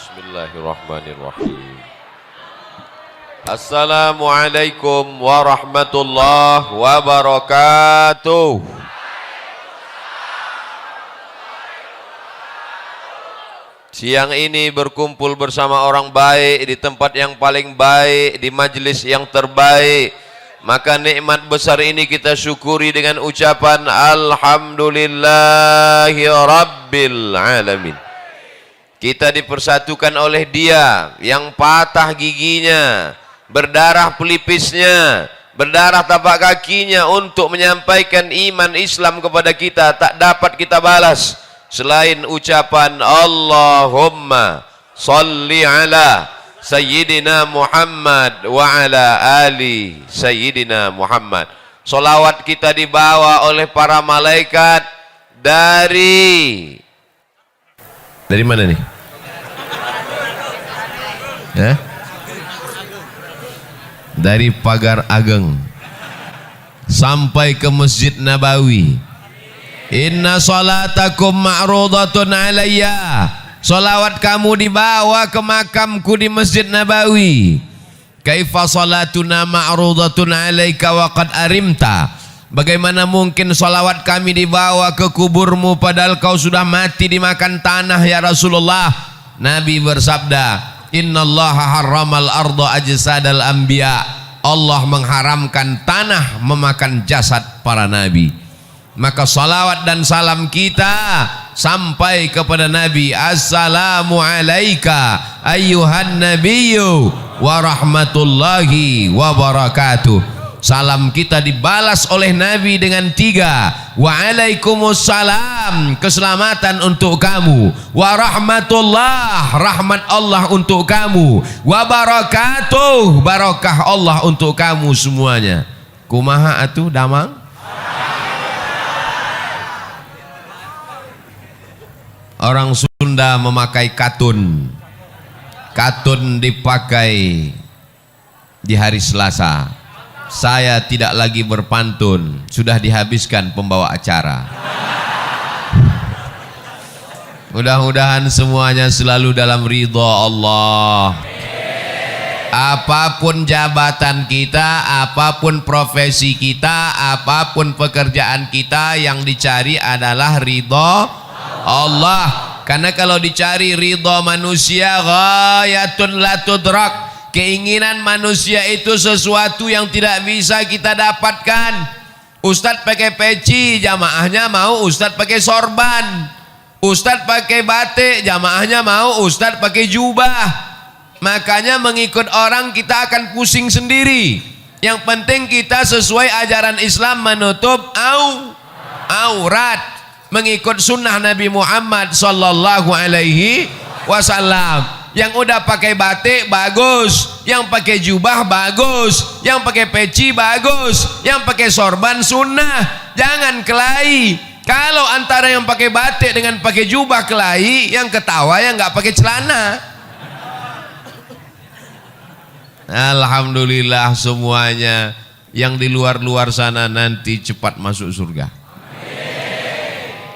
Bismillahirrahmanirrahim. Assalamualaikum warahmatullahi wabarakatuh. Siang ini berkumpul bersama orang baik di tempat yang paling baik, di majelis yang terbaik. Maka nikmat besar ini kita syukuri dengan ucapan Alhamdulillahi Rabbil Alamin. Kita dipersatukan oleh Dia yang patah giginya, berdarah pelipisnya, berdarah tapak kakinya untuk menyampaikan iman Islam kepada kita. Tak dapat kita balas selain ucapan Allahumma salli ala Sayyidina Muhammad wa ala ali Sayyidina Muhammad. Salawat kita dibawa oleh para malaikat dari mana nih? Ya? Dari Pagar Ageng sampai ke Masjid Nabawi. Inna salatakum ma'rudatun alayya. Salawat kamu dibawa ke makamku di Masjid Nabawi. Kaifa salatuna ma'rudatun alayka wa qad arimta. Bagaimana mungkin salawat kami dibawa ke kuburmu padahal kau sudah mati dimakan tanah ya Rasulullah. Nabi bersabda, innallaha harramal arda ajsadal anbiya. Allah mengharamkan tanah memakan jasad para nabi. Maka salawat dan salam kita sampai kepada Nabi. Assalamu alayka ayyuhan nabiyyu wa rahmatullahi wa barakatuh. Salam kita dibalas oleh Nabi dengan 3. Waalaikumsalam, keselamatan untuk kamu. Warahmatullah, rahmat Allah untuk kamu. Wabarakatuh, barakah Allah untuk kamu semuanya. Kumaha atuh damang? Orang Sunda memakai katun. Katun dipakai di hari Selasa. Saya tidak lagi berpantun, sudah dihabiskan pembawa acara. Mudah-mudahan semuanya selalu dalam ridha Allah. Apapun jabatan kita, apapun profesi kita, apapun pekerjaan kita, yang dicari adalah ridha Allah. Karena kalau dicari ridha manusia, ghayatun la tudrak. Keinginan manusia itu sesuatu yang tidak bisa kita dapatkan. Ustadz pakai peci, jamaahnya mau Ustadz pakai sorban. Ustadz pakai batik, jamaahnya mau Ustadz pakai jubah. Makanya mengikut orang kita akan pusing sendiri. Yang penting kita sesuai ajaran Islam, menutup aurat, mengikut sunnah Nabi Muhammad sallallahu alaihi wasallam. Yang udah pakai batik bagus, yang pakai jubah bagus, yang pakai peci bagus, yang pakai sorban sunnah. Jangan kelahi. Kalau antara yang pakai batik dengan pakai jubah kelahi, yang ketawa yang nggak pakai celana. Alhamdulillah semuanya yang di luar-luar sana nanti cepat masuk surga.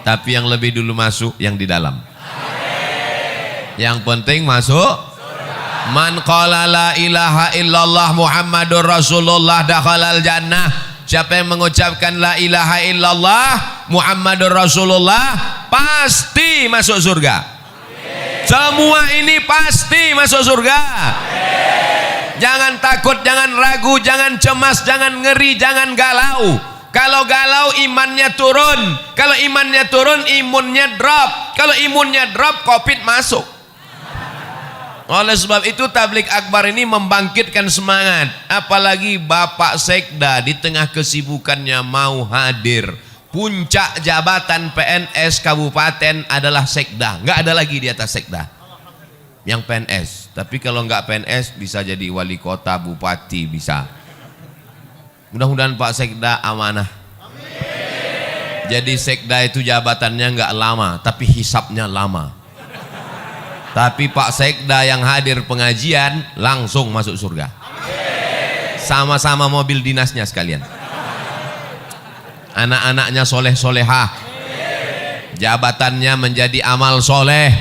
Tapi yang lebih dulu masuk yang di dalam. Yang penting masuk surga. Man qala la ilaha illallah Muhammadur Rasulullah dakhalal jannah. Siapa yang mengucapkan la ilaha illallah Muhammadur Rasulullah pasti masuk surga. Amin. Semua ini pasti masuk surga. Amin. Jangan takut, jangan ragu, jangan cemas, jangan ngeri, jangan galau. Kalau galau imannya turun. Kalau imannya turun imunnya drop. Kalau imunnya drop Covid masuk. Oleh sebab itu tablik akbar ini membangkitkan semangat. Apalagi Bapak Sekda di tengah kesibukannya mau hadir. Puncak jabatan PNS kabupaten adalah Sekda. Nggak ada lagi di atas Sekda yang PNS. Tapi kalau nggak PNS bisa jadi wali kota, bupati bisa. Mudah-mudahan Pak Sekda amanah. Jadi Sekda itu jabatannya nggak lama, tapi hisapnya lama. Tapi Pak Sekda yang hadir pengajian langsung masuk surga. Sama-sama mobil dinasnya sekalian. Anak-anaknya soleh-solehah. Jabatannya menjadi amal soleh.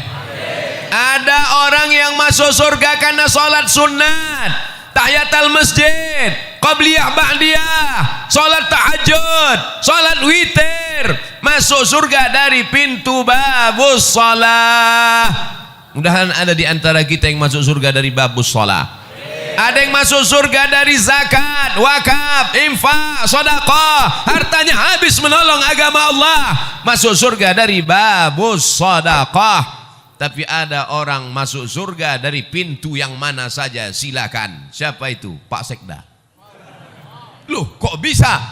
Ada orang yang masuk surga karena sholat sunat, tahiyatul masjid, qabliyah ba'diyah, sholat tahajud, sholat witir, masuk surga dari pintu babus shalah. Mudahan ada di antara kita yang masuk surga dari babus shalah. Ada yang masuk surga dari zakat, wakaf, infak, sedekah, hartanya habis menolong agama Allah, masuk surga dari babus sedekah. Tapi ada orang masuk surga dari pintu yang mana saja, silakan. Siapa itu? Pak Sekda. Loh, kok bisa?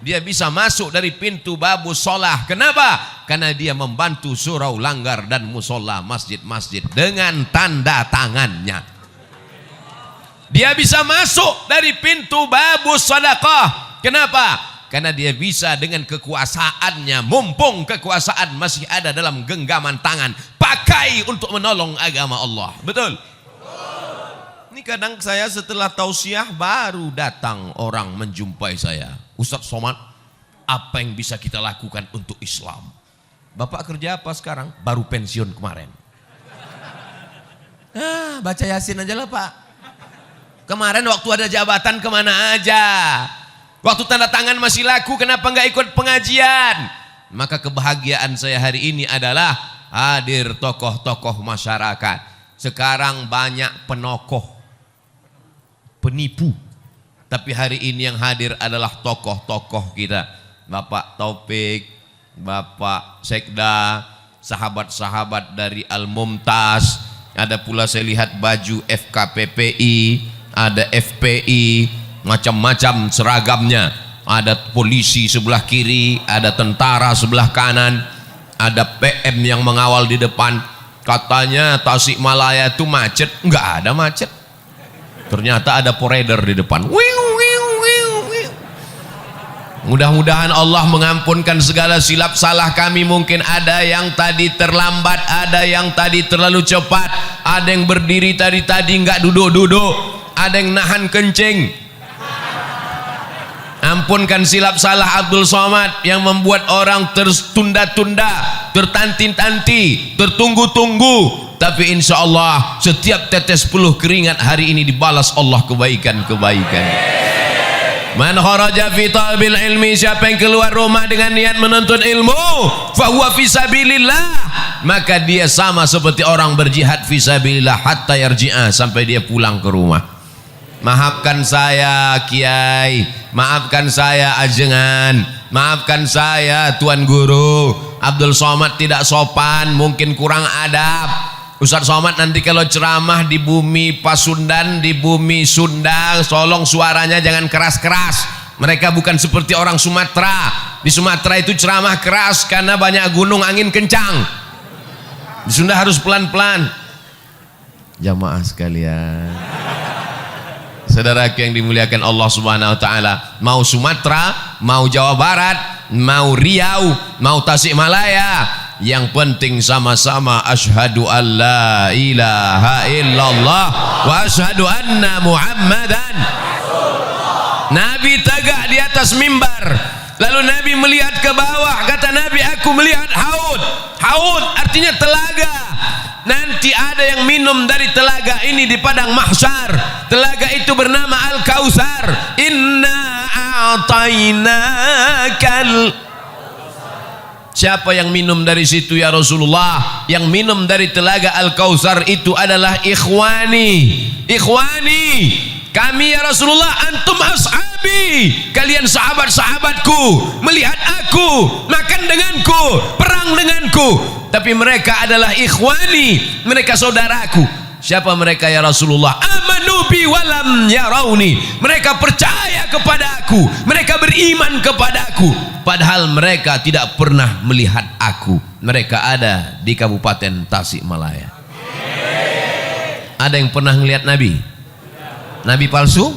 Dia bisa masuk dari pintu babus shalah. Kenapa? Karena dia membantu surau langgar dan musola masjid-masjid dengan tanda tangannya. Dia bisa masuk dari pintu babus sedekah. Kenapa? Karena dia bisa dengan kekuasaannya, mumpung kekuasaan masih ada dalam genggaman tangan, pakai untuk menolong agama Allah. Betul? Ini kadang saya setelah tausiah baru datang orang menjumpai saya. Ustaz Somad, apa yang bisa kita lakukan untuk Islam? Bapak kerja apa sekarang? Baru pensiun kemarin. Baca Yasin aja lah Pak. Kemarin waktu ada jabatan kemana aja? Waktu tanda tangan masih laku, kenapa nggak ikut pengajian? Maka kebahagiaan saya hari ini adalah hadir tokoh-tokoh masyarakat. Sekarang banyak penokoh, penipu. Tapi hari ini yang hadir adalah tokoh-tokoh kita. Bapak Taufik, Bapak Sekda, sahabat-sahabat dari Al-Mumtaz. Ada pula saya lihat baju FKPPI, ada FPI, macam-macam seragamnya. Ada polisi sebelah kiri, ada tentara sebelah kanan, ada PM yang mengawal di depan. Katanya Tasikmalaya itu macet, enggak ada macet. Ternyata ada poreder di depan. Mudah-mudahan Allah mengampunkan segala silap salah kami. Mungkin ada yang tadi terlambat, ada yang tadi terlalu cepat, ada yang berdiri tadi enggak duduk-duduk, ada yang nahan kencing. Ampunkan silap salah Abdul Somad yang membuat orang tertunda-tunda, tertanti-tanti, tertunggu-tunggu. Tapi insya Allah setiap tetes peluh keringat hari ini dibalas Allah kebaikan-kebaikan. Man kharaja fi talabil ilmi, siapa yang keluar rumah dengan niat menuntut ilmu, fahuwa fi sabilillah, maka dia sama seperti orang berjihad fi sabilillah hatta yarji'a, sampai dia pulang ke rumah. Maafkan saya Kiai, maafkan saya Ajengan, maafkan saya Tuan Guru. Abdul Somad tidak sopan, mungkin kurang adab. Ustaz Somad nanti kalau ceramah di bumi Pasundan, di bumi Sunda, tolong suaranya jangan keras-keras. Mereka bukan seperti orang Sumatera. Di Sumatera itu ceramah keras karena banyak gunung, angin kencang. Di Sunda harus pelan-pelan. Jamaah sekalian, saudara yang dimuliakan Allah Subhanahu wa taala, mau Sumatera, mau Jawa Barat, mau Riau, mau Tasikmalaya, yang penting sama-sama asyhadu an la ilaha illallah wa asyhadu anna Muhammadan. Nabi tegak di atas mimbar, lalu Nabi melihat ke bawah, kata Nabi, aku melihat haud. Haud artinya telaga. Nanti ada yang minum dari telaga ini di padang mahsyar. Telaga itu bernama Al-Kautsar. Inna a'tainakal. Siapa yang minum dari situ ya Rasulullah? Yang minum dari telaga Al-Kautsar itu adalah ikhwani. Ikhwani, kami ya Rasulullah, antum ashabi, kalian sahabat-sahabatku. Melihat aku, makan denganku, perang denganku. Tapi mereka adalah ikhwani, mereka saudaraku. Siapa mereka ya Rasulullah? Amanu bi walam yarawni. Mereka percaya kepada aku, mereka beriman kepada aku, padahal mereka tidak pernah melihat aku. Mereka ada di Kabupaten Tasikmalaya. Ada yang pernah melihat Nabi? Nabi palsu?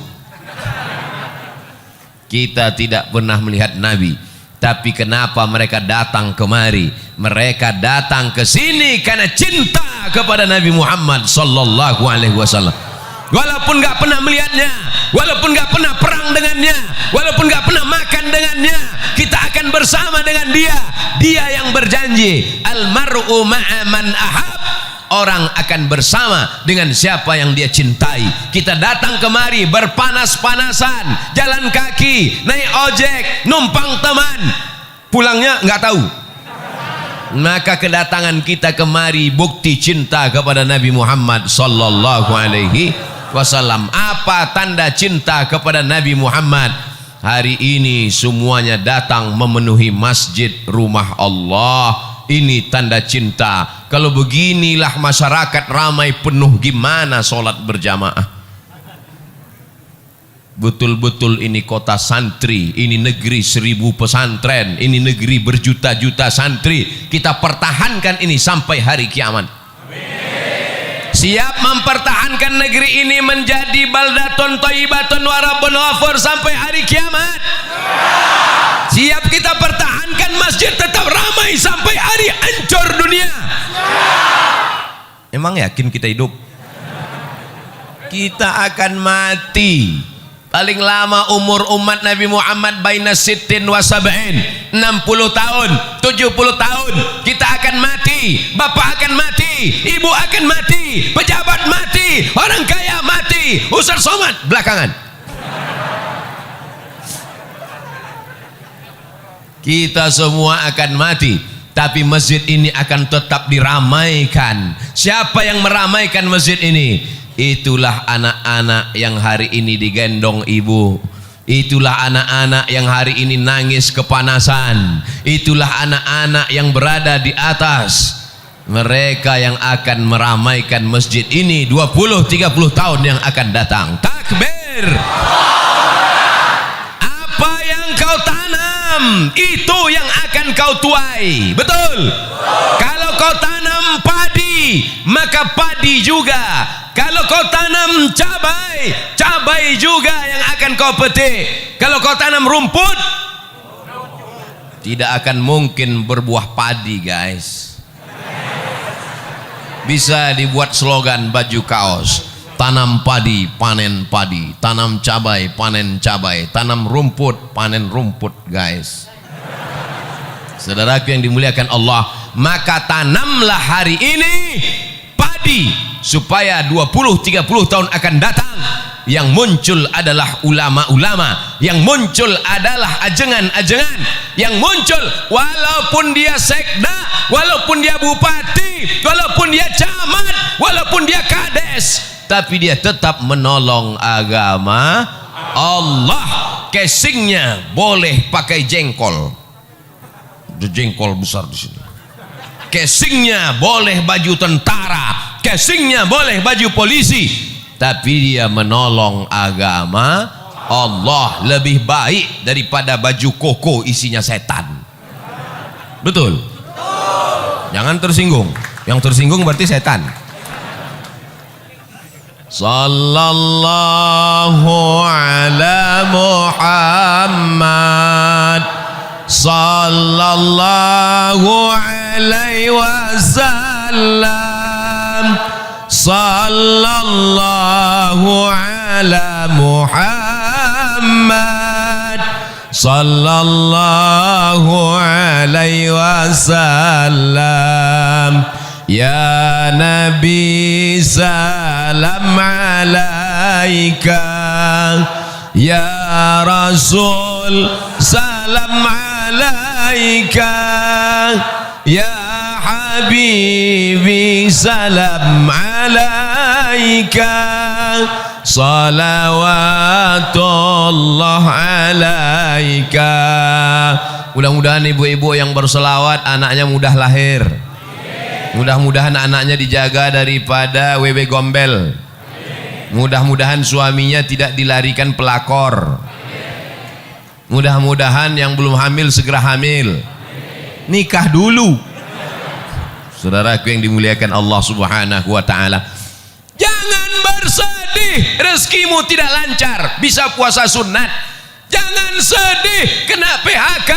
Kita tidak pernah melihat Nabi. Tapi kenapa mereka datang kemari? Mereka datang ke sini karena cinta kepada Nabi Muhammad sallallahu alaihi wasallam. Walaupun nggak pernah melihatnya, walaupun nggak pernah perang dengannya, walaupun nggak pernah makan dengannya, kita akan bersama dengan dia. Dia yang berjanji, almar'u ma'a man ahab, orang akan bersama dengan siapa yang dia cintai. Kita datang kemari berpanas-panasan, jalan kaki, naik ojek, numpang teman, pulangnya nggak tahu. Maka kedatangan kita kemari bukti cinta kepada Nabi Muhammad sallallahu alaihi wasallam. Apa tanda cinta kepada Nabi Muhammad? Hari ini semuanya datang memenuhi masjid rumah Allah. Ini tanda cinta. Kalau beginilah masyarakat ramai penuh, gimana sholat berjamaah? Betul-betul ini kota santri, ini negeri 1000 pesantren, ini negeri berjuta-juta santri. Kita pertahankan ini sampai hari kiamat. Siap mempertahankan negeri ini menjadi baldatun thayyibatun wa rabbun ghafur sampai hari kiamat? Siap kita pertahankan masjid tetap ramai sampai hari hancur dunia? Emang yakin kita hidup? Kita akan mati. Paling lama umur umat Nabi Muhammad baina sittin wa sab'in, 60 tahun, 70 tahun. Kita akan mati, bapak akan mati, ibu akan mati, pejabat mati, orang kaya mati, Ustaz Somad belakangan. Kita semua akan mati, tapi masjid ini akan tetap diramaikan. Siapa yang meramaikan masjid ini? Itulah anak-anak yang hari ini digendong ibu. Itulah anak-anak yang hari ini nangis kepanasan. Itulah anak-anak yang berada di atas. Mereka yang akan meramaikan masjid ini 20-30 tahun yang akan datang. Takbir. Apa yang kau tanam, itu yang akan kau tuai. Betul? Kalau kau tanam padi, maka padi juga. Kalau kau tanam cabai, cabai juga yang akan kau petik. Kalau kau tanam rumput, tidak akan mungkin berbuah padi, guys. Bisa dibuat slogan baju kaos: tanam padi, panen padi, tanam cabai, panen cabai, tanam rumput, panen rumput, guys. Saudaraku yang dimuliakan Allah, maka tanamlah hari ini padi, supaya 20-30 tahun akan datang yang muncul adalah ulama-ulama, yang muncul adalah ajengan-ajengan, yang muncul walaupun dia sekda, walaupun dia bupati, walaupun dia camat, walaupun dia kades, tapi dia tetap menolong agama Allah. Casingnya boleh pakai jengkol, ada jengkol besar di sini. Casingnya boleh baju tentara, casingnya boleh baju polisi, tapi dia menolong agama Allah lebih baik daripada baju koko isinya setan. Betul? Jangan tersinggung. Yang tersinggung berarti setan. Sallallahu ala Muhammad, sallallahu alaihi wasallam, sallallahu ala Muhammad, sallallahu alaihi wasallam. Ya Nabi salam alaika, ya Rasul salam alaika, ya Habibi salam alaika, salawatullah alaika. Mudah-mudahan ibu-ibu yang berselawat anaknya mudah lahir. Mudah-mudahan anaknya dijaga daripada wewe gombel. Mudah-mudahan suaminya tidak dilarikan pelakor. Mudah-mudahan yang belum hamil segera hamil. Nikah dulu. Saudaraku yang dimuliakan Allah Subhanahu wa taala, jangan bersedih rezekimu tidak lancar, bisa puasa sunat. Jangan sedih kena PHK.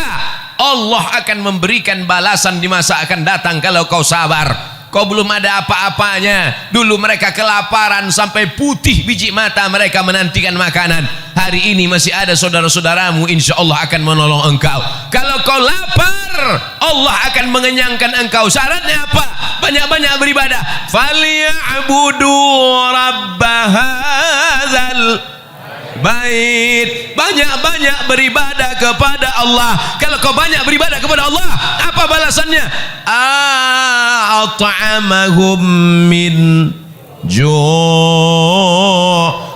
Allah akan memberikan balasan di masa akan datang kalau kau sabar. Kau belum ada apa-apanya. Dulu mereka kelaparan sampai putih biji mata mereka menantikan makanan. Hari ini masih ada saudara-saudaramu, insya Allah akan menolong engkau. Kalau kau lapar, Allah akan mengenyangkan engkau. Syaratnya apa? Banyak-banyak beribadah. Falyabudu rabbahadzal bait. Banyak-banyak beribadah kepada Allah. Kalau kau banyak beribadah kepada Allah, apa balasannya? At'amahum min ju'.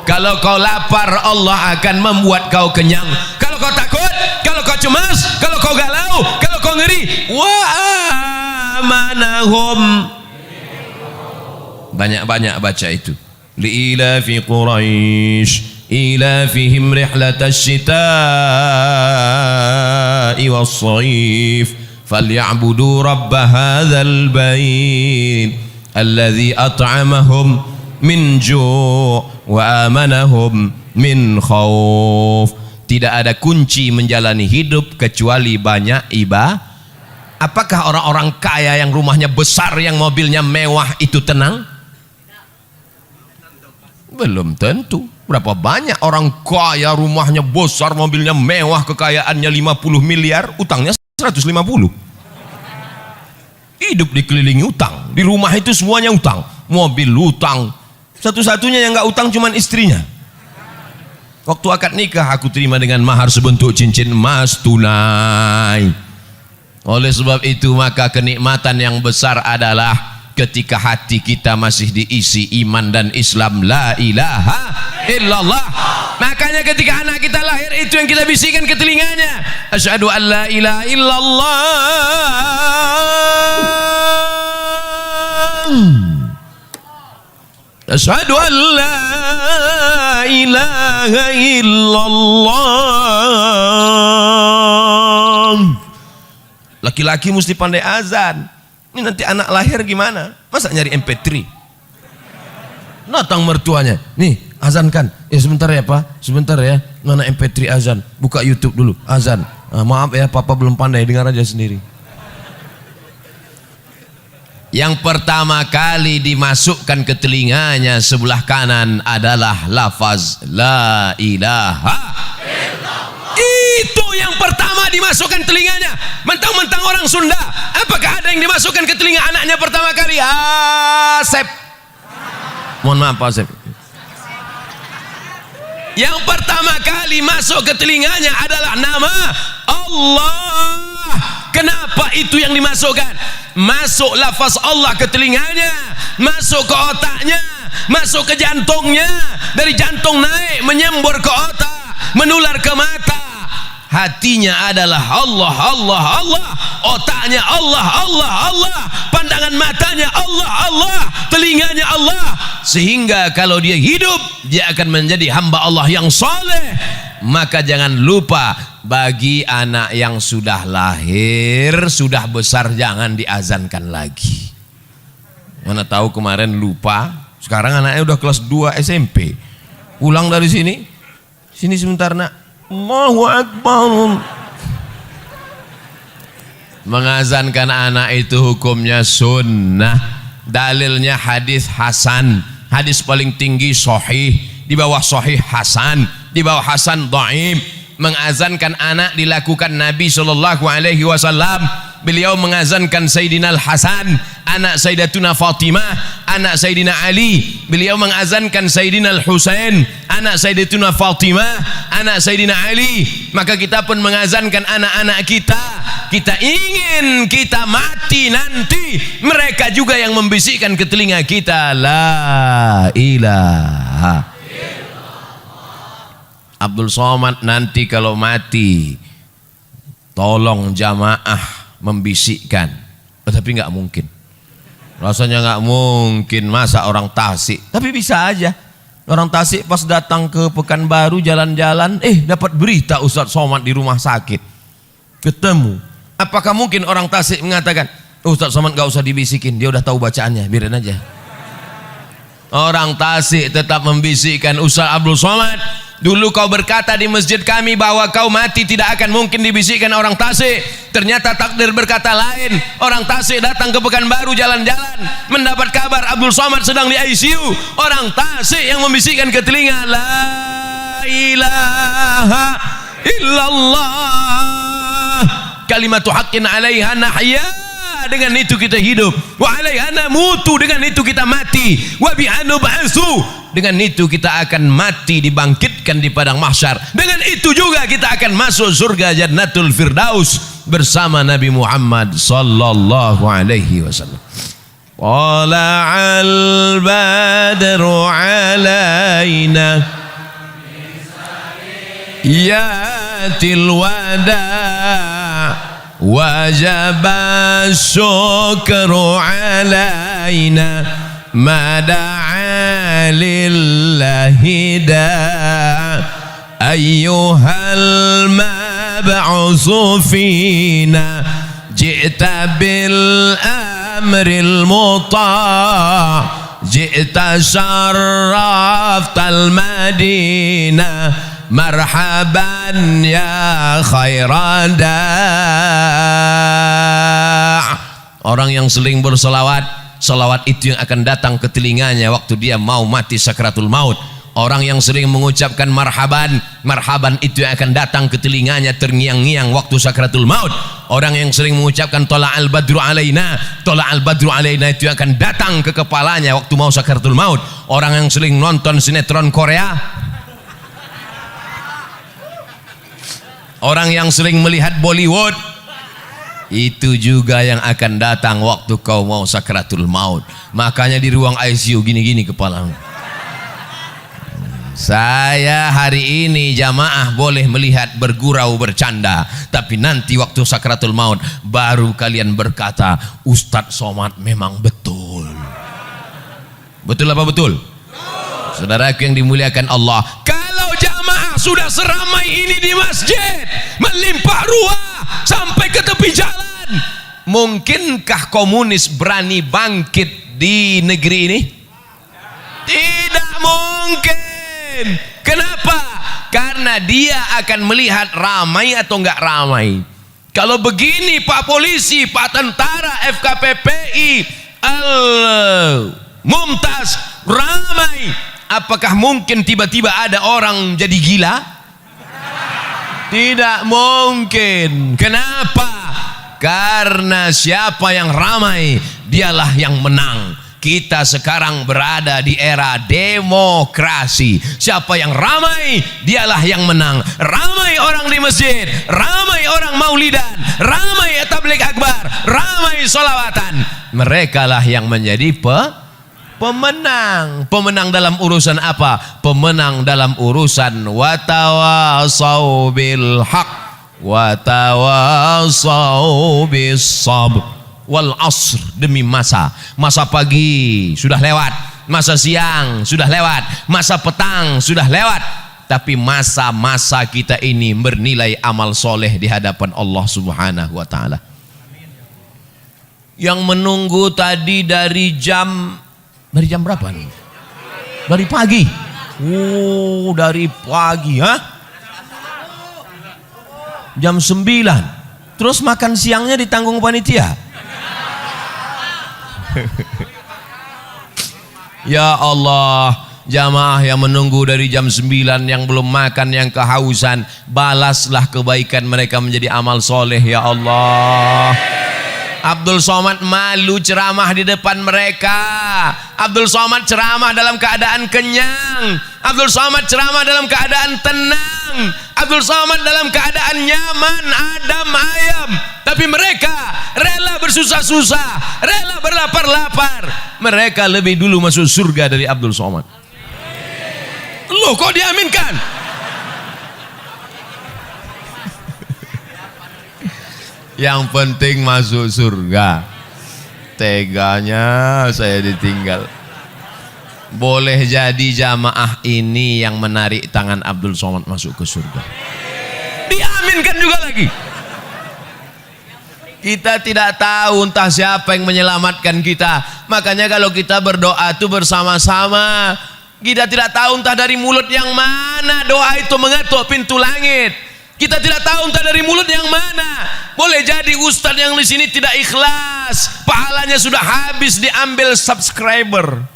Kalau kau lapar, Allah akan membuat kau kenyang. Kalau kau takut, kalau kau cemas, kalau kau galau, kalau kau ngeri, wa amanahum. Banyak-banyak baca itu. Li'ilafi Quraisy ilafihim rihlatasy syita'i was-shayf falyabudu rabb hadzal bait alladzi at'amahum min ju' wa amanahum min khauf. Tidak ada kunci menjalani hidup kecuali banyak ibadah. Apakah orang-orang kaya yang rumahnya besar, yang mobilnya mewah itu tenang? Belum tentu. Berapa banyak orang kaya, rumahnya besar, mobilnya mewah, kekayaannya 50 miliar, utangnya 150. Hidup dikelilingi utang. Di rumah itu semuanya utang. Mobil utang. Satu-satunya yang nggak utang cuman istrinya. Waktu akad nikah aku terima dengan mahar sebentuk cincin emas tunai. Oleh sebab itu maka kenikmatan yang besar adalah ketika hati kita masih diisi iman dan Islam, la ilaha illallah. Makanya ketika anak kita lahir, itu yang kita bisikan ke telinganya, asyhadu an la ilaha illallah, asyhadu an la ilaha illallah. Laki-laki mesti pandai azan. Ini nanti anak lahir gimana? Masa nyari MP3? Datang mertuanya, nih azankan. Ya sebentar ya Pak, sebentar ya. Mana MP3 azan? Buka YouTube dulu, azan. Maaf ya, Papa belum pandai, dengar aja sendiri. Yang pertama kali dimasukkan ke telinganya sebelah kanan adalah lafaz la ilaha illallah. Itu yang pertama dimasukkan telinganya. Mentang-mentang orang Sunda, apakah ada yang dimasukkan ke telinga anaknya pertama kali? Asep. Mohon maaf Pak Asep. Yang pertama kali masuk ke telinganya adalah nama Allah. Kenapa itu yang dimasukkan? Masuk lafaz Allah ke telinganya, masuk ke otaknya, masuk ke jantungnya, dari jantung naik menyembur ke otak, menular ke mata. Hatinya adalah Allah, Allah, Allah. Otaknya Allah, Allah, Allah. Pandangan matanya Allah, Allah. Telinganya Allah. Sehingga kalau dia hidup, dia akan menjadi hamba Allah yang soleh. Maka jangan lupa, bagi anak yang sudah lahir, sudah besar, jangan diazankan lagi. Mana tahu kemarin lupa, sekarang anaknya udah kelas 2 SMP. Pulang dari sini, sini sebentar nak. Allahu Akbar. Mengazankan anak itu hukumnya sunnah. Dalilnya hadis hasan. Hadis paling tinggi sahih, di bawah sahih hasan, di bawah hasan dhaif. Mengazankan anak dilakukan Nabi SAW. Beliau mengazankan Sayyidina Al-Hasan, anak Sayyidatuna Fatimah, anak Sayyidina Ali. Beliau mengazankan Sayyidina Al-Husain, anak Sayyidatuna Fatimah, anak Sayyidina Ali. Maka kita pun mengazankan anak-anak kita. Kita ingin kita mati nanti, mereka juga yang membisikkan ke telinga kita, la ilaha. Abdul Somad nanti kalau mati, tolong jamaah membisikkan. Tapi nggak mungkin, rasanya nggak mungkin. Masa orang Tasik? Tapi bisa aja orang Tasik pas datang ke Pekanbaru jalan-jalan, dapat berita Ustadz Somad di rumah sakit, ketemu. Apakah mungkin orang Tasik mengatakan, Ustadz Somad nggak usah dibisikin, dia udah tahu bacaannya, biarin aja. Orang Tasik tetap membisikkan Ustadz Abdul Somad Dulu kau berkata di masjid kami bahwa kau mati tidak akan mungkin dibisikkan orang Tasik. Ternyata takdir berkata lain. Orang Tasik datang ke Pekanbaru jalan-jalan, mendapat kabar Abdul Somad sedang di ICU. Orang Tasik yang membisikkan ke telinga, la ilaha illallah kalimatu haqqin alaiha nahya, dengan itu kita hidup, wa alaiha namutu, dengan itu kita mati, wa biha nub'atsu, dengan itu kita akan mati dibangkitkan di padang mahsyar, dengan itu juga kita akan masuk surga Jannatul Firdaus bersama Nabi Muhammad sallallahu alaihi wasallam. Tala'al badru alaina yatil wada' wajib syukru alaina ma da'a lillahi da' ayyuhal mab'usu fina ji'ta bil amril muta' ji'ta syarraftal madinah marhaban ya khairan da'. Orang yang sering berselawat, selawat itu yang akan datang ke telinganya waktu dia mau mati sakratul maut. Orang yang sering mengucapkan marhaban, marhaban itu yang akan datang ke telinganya terngiang-ngiang waktu sakratul maut. Orang yang sering mengucapkan tola'al badru alaina, tola'al badru alaina itu yang akan datang ke kepalanya waktu mau sakratul maut. Orang yang sering nonton sinetron Korea, orang yang sering melihat Bollywood, itu juga yang akan datang waktu kau mau sakratul maut. Makanya di ruang ICU gini-gini kepalamu. Saya hari ini jamaah boleh melihat bergurau bercanda, tapi nanti waktu sakratul maut baru kalian berkata, Ustadz Somad memang betul. Betul apa betul? Saudaraku yang dimuliakan Allah, kalau jamaah sudah seramai ini di masjid, melimpah ruah sampai ke tepi jalan, mungkinkah komunis berani bangkit di negeri ini? Tidak mungkin. Kenapa? Karena dia akan melihat ramai atau enggak ramai. Kalau begini Pak Polisi, Pak Tentara, FKPPI, Mumtaz ramai, apakah mungkin tiba-tiba ada orang jadi gila? Tidak mungkin. Kenapa? Karena siapa yang ramai, dialah yang menang. Kita sekarang berada di era demokrasi. Siapa yang ramai, dialah yang menang. Ramai orang di masjid, ramai orang maulidan, ramai tabligh akbar, ramai solawatan. Mereka lah yang menjadi pemenang. Pemenang dalam urusan apa? Pemenang dalam urusan watawasau bil haq watawasau bis sabr wal asr, demi masa pagi sudah lewat, masa siang sudah lewat, masa petang sudah lewat, tapi masa-masa kita ini bernilai amal soleh di hadapan Allah Subhanahu wa ta'ala. Yang menunggu tadi dari jam berapa nih? Dari pagi. Dari pagi, jam 9. Terus makan siangnya ditanggung panitia. Ya Allah, jamaah yang menunggu dari jam 9, yang belum makan, yang kehausan, balaslah kebaikan mereka menjadi amal soleh ya Allah. Abdul Somad malu ceramah di depan mereka. Abdul Somad ceramah dalam keadaan kenyang. Abdul Somad ceramah dalam keadaan tenang. Abdul Somad dalam keadaan nyaman, adem ayem. Tapi mereka rela bersusah-susah, rela berlapar-lapar. Mereka lebih dulu masuk surga dari Abdul Somad. Loh, kok diaminkan? Yang penting masuk surga. Teganya saya ditinggal. Boleh jadi jamaah ini yang menarik tangan Abdul Somad masuk ke surga. Diaminkan juga lagi. Kita tidak tahu entah siapa yang menyelamatkan kita. Makanya kalau kita berdoa itu bersama-sama. Kita tidak tahu entah dari mulut yang mana doa itu mengetuk pintu langit. Kita tidak tahu entah dari mulut yang mana. Boleh jadi ustadz yang di sini tidak ikhlas, pahalanya sudah habis diambil subscriber,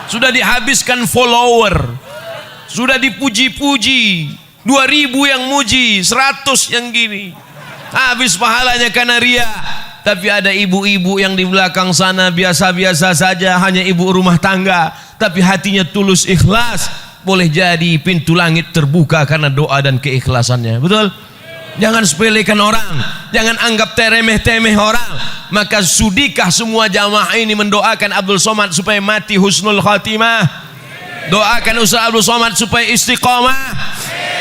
sudah dihabiskan follower, sudah dipuji-puji, 2000 yang muji, 100 yang gini, habis pahalanya karena ria. Tapi ada ibu-ibu yang di belakang sana biasa-biasa saja, hanya ibu rumah tangga, tapi hatinya tulus ikhlas. Boleh jadi pintu langit terbuka karena doa dan keikhlasannya. Betul? Jangan sepelekan orang, jangan anggap teremeh-temeh orang. Maka sudikah semua jamaah ini mendoakan Abdul Somad supaya mati husnul khatimah? Doakan Ustaz Abdul Somad supaya istiqomah.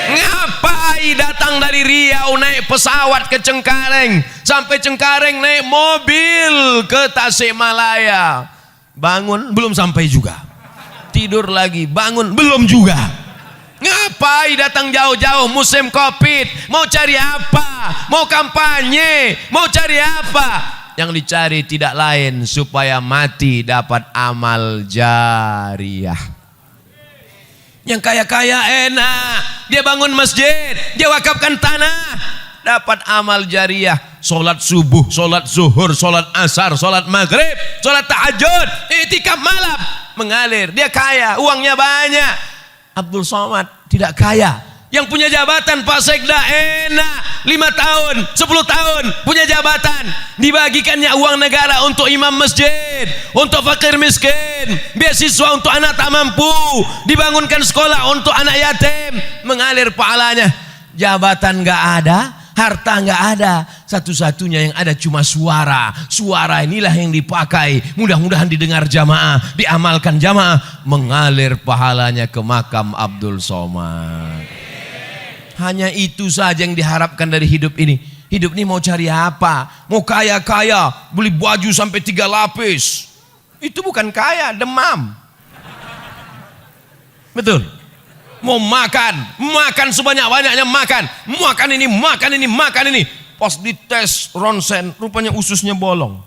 Ngapai datang dari Riau naik pesawat ke Cengkareng, sampai Cengkareng naik mobil ke Tasikmalaya, bangun belum sampai juga, tidur lagi, bangun belum juga. Ngapai datang jauh-jauh musim Covid, mau cari apa? Mau kampanye, mau cari apa? Yang dicari tidak lain supaya mati dapat amal jariah. Yang kaya-kaya enak, dia bangun masjid, dia wakafkan tanah, dapat amal jariah. Solat subuh, solat zuhur, solat asar, solat maghrib, solat tahajud, i'tikaf malam, mengalir. Dia kaya, uangnya banyak. Abdul Somad tidak kaya. Yang punya jabatan Pak Sekda enak, 5 tahun, 10 tahun punya jabatan, dibagikannya uang negara untuk imam masjid, untuk fakir miskin, beasiswa untuk anak tak mampu, dibangunkan sekolah untuk anak yatim, mengalir pahalanya. Jabatan nggak ada, harta nggak ada, satu-satunya yang ada cuma suara. Suara inilah yang dipakai, mudah-mudahan didengar jamaah, diamalkan jamaah, mengalir pahalanya ke makam Abdul Somad. Hanya itu saja yang diharapkan dari hidup ini. Hidup ini mau cari apa? Mau kaya-kaya, beli baju sampai 3 lapis. Itu bukan kaya, demam. Betul? Mau makan, makan sebanyak-banyaknya, makan ini, makan ini, makan ini. Pas dites ronsen, rupanya ususnya bolong.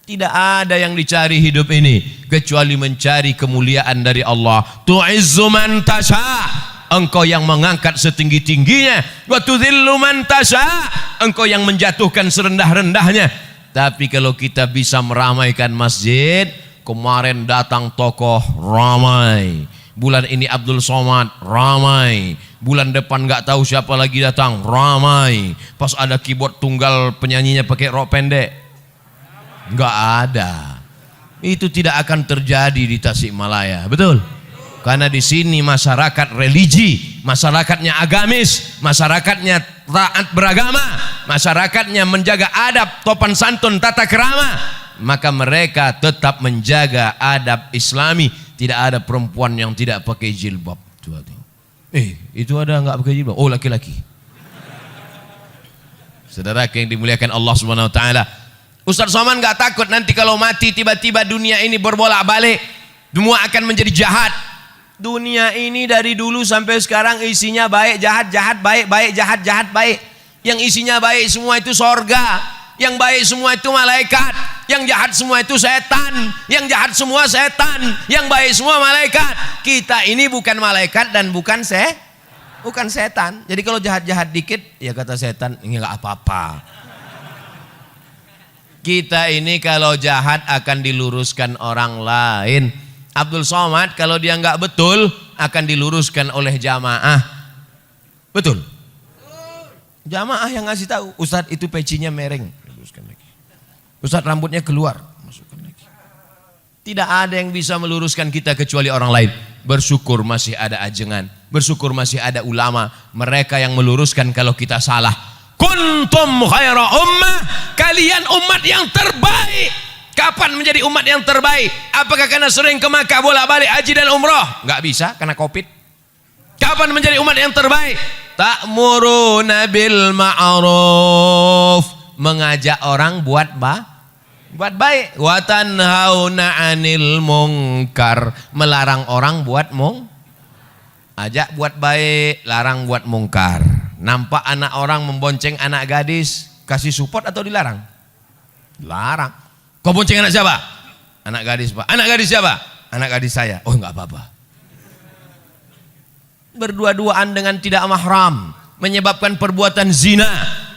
Tidak ada yang dicari hidup ini kecuali mencari kemuliaan dari Allah. Tu'izzu man tasha', engkau yang mengangkat setinggi-tingginya. Wa tudhillu man tasha', engkau yang menjatuhkan serendah-rendahnya. Tapi kalau kita bisa meramaikan masjid, kemarin datang tokoh ramai, bulan ini Abdul Somad ramai, bulan depan nggak tahu siapa lagi datang ramai. Pas ada keyboard tunggal penyanyinya pakai rok pendek, nggak ada. Itu tidak akan terjadi di Tasikmalaya, betul? Karena di sini masyarakat religi, masyarakatnya agamis, masyarakatnya taat beragama, masyarakatnya menjaga adab, sopan santun, tata kerama, maka mereka tetap menjaga adab Islami. Tidak ada perempuan yang tidak pakai jilbab. Itu ada nggak pakai jilbab? Oh, laki-laki. Saudara yang dimuliakan Allah Subhanahu Wa Taala, Ustaz Somad nggak takut nanti kalau mati tiba-tiba dunia ini berbolak-balik, semua akan menjadi jahat. Dunia ini dari dulu sampai sekarang isinya baik, jahat, jahat, baik, baik, jahat, jahat, baik. Yang isinya baik semua itu sorga, yang baik semua itu malaikat, yang jahat semua itu setan, yang jahat semua setan, yang baik semua malaikat. Kita ini bukan malaikat dan bukan setan. Jadi kalau jahat-jahat dikit, ya kata setan, ini nggak apa-apa. Kita ini kalau jahat akan diluruskan orang lain. Abdul Somad kalau dia nggak betul akan diluruskan oleh jamaah. Betul? Jamaah yang ngasih tahu, Ustadz itu pecinya mereng, luruskan lagi. Ustadz rambutnya keluar, masukkan lagi. Tidak ada yang bisa meluruskan kita kecuali orang lain. Bersyukur masih ada ajengan, bersyukur masih ada ulama, mereka yang meluruskan kalau kita salah. Kuntum khaira ummah, kalian umat yang terbaik. Kapan menjadi umat yang terbaik? Apakah karena sering ke Makkah bolak-balik haji dan umroh? Nggak bisa karena Covid. Kapan menjadi umat yang terbaik? Ta'muruna bil ma'ruf, mengajak orang buat baik. Wa tanhauna 'anil munkar, melarang orang buat ajak buat baik, larang buat mungkar. Nampak anak orang membonceng anak gadis, kasih support atau dilarang? Larang. Kau bonceng anak siapa? Anak gadis, Pak. Anak gadis siapa? anak gadis saya. Oh enggak apa-apa. Berdua-duaan dengan tidak mahram menyebabkan perbuatan zina,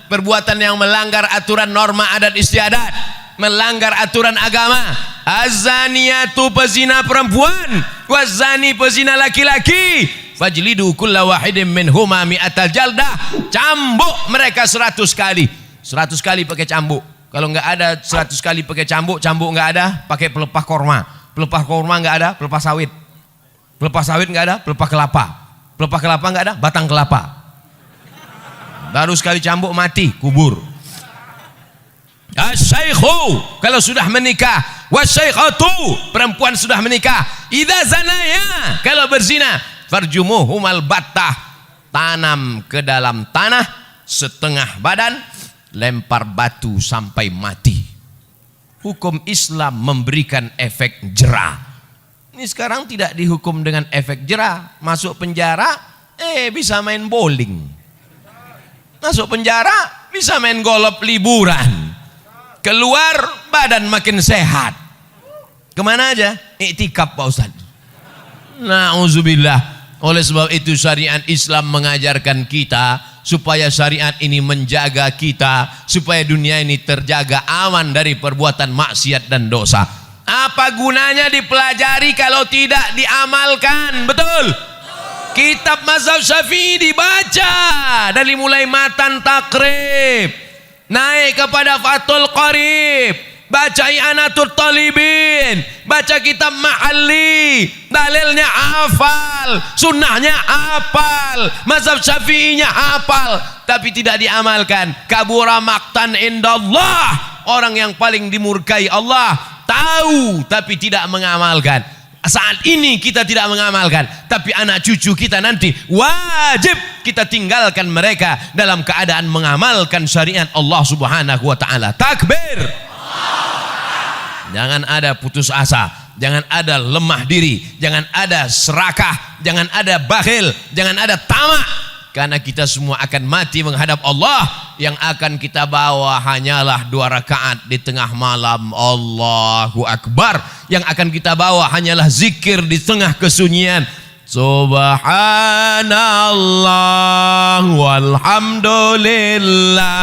perbuatan yang melanggar aturan norma adat istiadat, melanggar aturan agama. Az-zaniyatu pezina perempuan, waz-zani pezina laki-laki, fajlidu kulla wahidin minhuma mi'atal jaldah. Cambuk mereka 100 kali. 100 kali pakai cambuk. Kalau enggak ada 100 kali pakai cambuk, cambuk enggak ada, pakai pelepah korma. Pelepah korma enggak ada, pelepah sawit. Pelepah sawit enggak ada, pelepah kelapa. Pelepah kelapa enggak ada, batang kelapa. Baru sekali cambuk mati, kubur. Asy-syaikhu kalau sudah menikah, wasyaikhatu perempuan sudah menikah, idza zanaya kalau berzina, farjumuhumal battah, tanam ke dalam tanah setengah badan, lempar batu sampai mati. Hukum Islam memberikan efek jera. Ini sekarang tidak dihukum dengan efek jera, masuk penjara bisa main bowling, masuk penjara bisa main golf liburan, keluar badan makin sehat. Kemana aja? Iktikaf Pak Ustaz. Na'udzubillah. Oleh sebab itu syariat Islam mengajarkan kita supaya syariat ini menjaga kita, supaya dunia ini terjaga aman dari perbuatan maksiat dan dosa. Apa gunanya dipelajari kalau tidak diamalkan? Betul? Kitab mazhab Syafi'i dibaca dari mulai matan takrib naik kepada Fathul Qarib, baca I'anatul Talibin, baca kitab Ma'alli, dalilnya hafal, sunnahnya hafal, mazhab Syafi'inya hafal, tapi tidak diamalkan. Kabura maqtan indallah, orang yang paling dimurkai Allah, tahu tapi tidak mengamalkan. Saat ini kita tidak mengamalkan, tapi anak cucu kita nanti wajib kita tinggalkan mereka dalam keadaan mengamalkan syariat Allah Subhanahu wa taala. Takbir. Jangan ada putus asa, jangan ada lemah diri, jangan ada serakah, jangan ada bakhil, jangan ada tamak. Karena kita semua akan mati menghadap Allah. Yang akan kita bawa hanyalah 2 rakaat di tengah malam. Allahu Akbar. Yang akan kita bawa hanyalah zikir di tengah kesunyian. Subhanallah walhamdulillah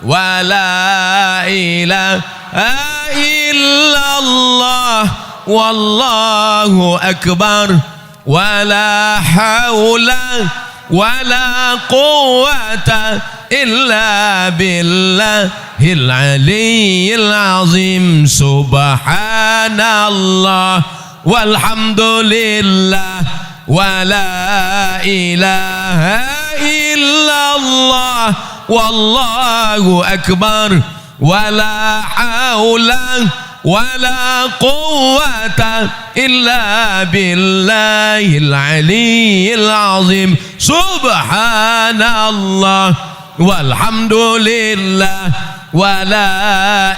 wa la ilaha illallah wallahu akbar wa la haula wala quwwata illa billahil aliyyil azim. Subhanallah walhamdulillah wala ilaha illallah wallahu akbar wala haula wala quwwata illa billahil aliyyil azim. Subhanallah walhamdulillah wala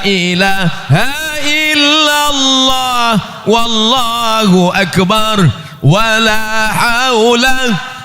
ilaha illallah wallahu akbar wala haula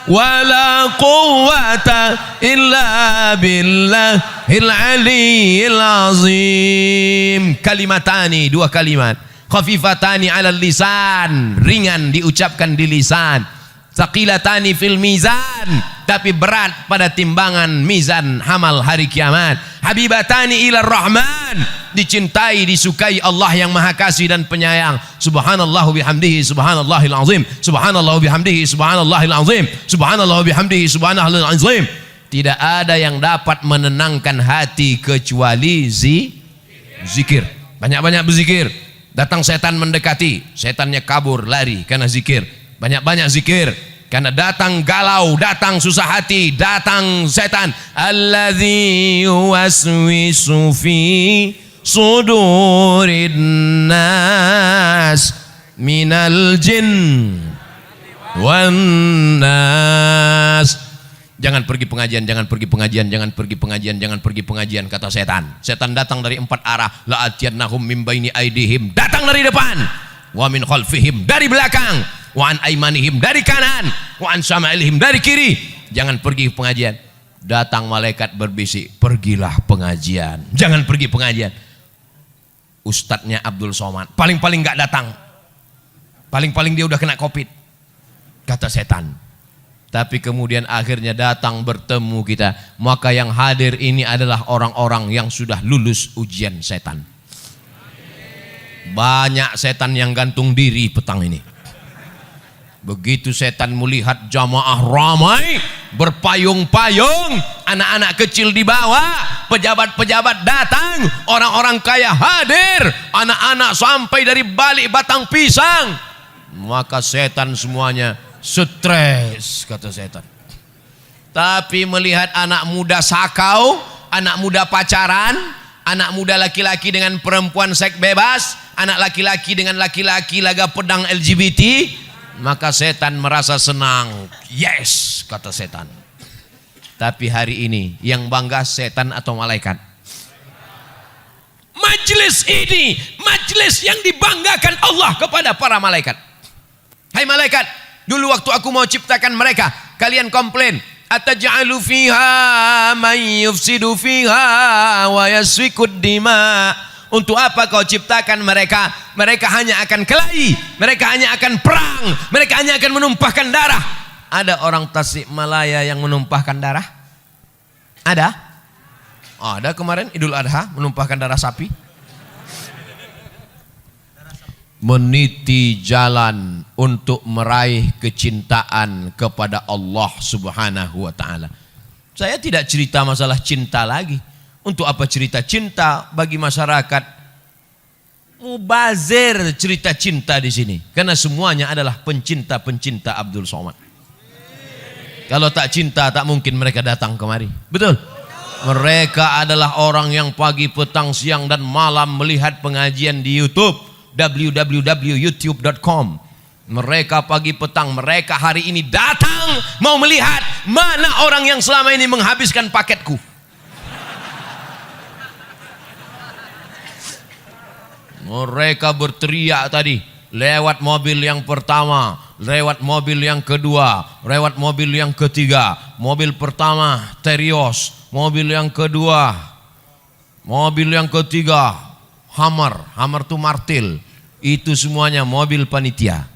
wala quwwata illa billahil aliyyil azim. Kalimatani, 2 kalimat, khafifatani 'alal lisan, ringan diucapkan di lisan, tsaqilatani fil mizan, tapi berat pada timbangan mizan amal hari kiamat, habibatani ilar rahman, dicintai disukai Allah yang maha kasih dan penyayang. Subhanallah bihamdihi subhanallahil azim, subhanallah bihamdihi subhanallahil azim, subhanallah bihamdihi subhanallahil azim. Tidak ada yang dapat menenangkan hati kecuali zikir. Banyak-banyak berzikir. Datang setan mendekati, setannya kabur lari karena zikir. Banyak-banyak zikir. Karena datang galau, datang susah hati, datang setan. Alladzi yuwaswisu fi sudurin nas minal jin wan nas. Jangan pergi pengajian, jangan pergi pengajian, jangan pergi pengajian, jangan pergi pengajian, kata setan. Setan datang dari 4 arah. La'atiyannahum min baini aidihim, datang dari depan, wa min khalfihim, dari belakang, wa an aimanihim, dari kanan, wa an syama'ilihim, dari kiri. Jangan pergi pengajian. Datang malaikat berbisik, pergilah pengajian. Jangan pergi pengajian. Ustadznya Abdul Somad paling-paling enggak datang. Paling-paling dia udah kena COVID, kata setan. Tapi kemudian akhirnya datang bertemu kita. Maka yang hadir ini adalah orang-orang yang sudah lulus ujian setan. Banyak setan yang gantung diri petang ini. Begitu setan melihat jamaah ramai, berpayung-payung, anak-anak kecil di bawah, pejabat-pejabat datang, orang-orang kaya hadir, anak-anak sampai dari balik batang pisang. Maka setan semuanya stres, kata setan. Tapi melihat anak muda sakau, anak muda pacaran, anak muda laki-laki dengan perempuan seks bebas, anak laki-laki dengan laki-laki laga pedang LGBT, maka setan merasa senang. Yes, kata setan. Tapi hari ini yang bangga setan atau malaikat? Majelis ini, majelis yang dibanggakan Allah kepada para malaikat. Hai malaikat, dulu waktu aku mau ciptakan mereka, kalian komplain, ataj'alu fiha may yufsidu fiha wa yasfikud dima. Untuk apa kau ciptakan mereka? Mereka hanya akan kelahi, mereka hanya akan perang, mereka hanya akan menumpahkan darah. Ada orang Tasikmalaya yang menumpahkan darah? Ada? Ada kemarin Idul Adha menumpahkan darah sapi. Meniti jalan untuk meraih kecintaan kepada Allah Subhanahu wa taala. Saya tidak cerita masalah cinta lagi. Untuk apa cerita cinta bagi masyarakat? Mubazir cerita cinta di sini. Karena semuanya adalah pencinta-pencinta Abdul Somad. Kalau tak cinta tak mungkin mereka datang kemari. Betul? Mereka adalah orang yang pagi, petang, siang dan malam melihat pengajian di YouTube. www.youtube.com. Mereka pagi petang, mereka hari ini datang mau melihat mana orang yang selama ini menghabiskan paketku. Mereka berteriak tadi lewat mobil yang pertama, lewat mobil yang kedua, lewat mobil yang ketiga. Mobil pertama Terios, mobil yang kedua, mobil yang ketiga Hammer itu martil. Itu semuanya mobil panitia,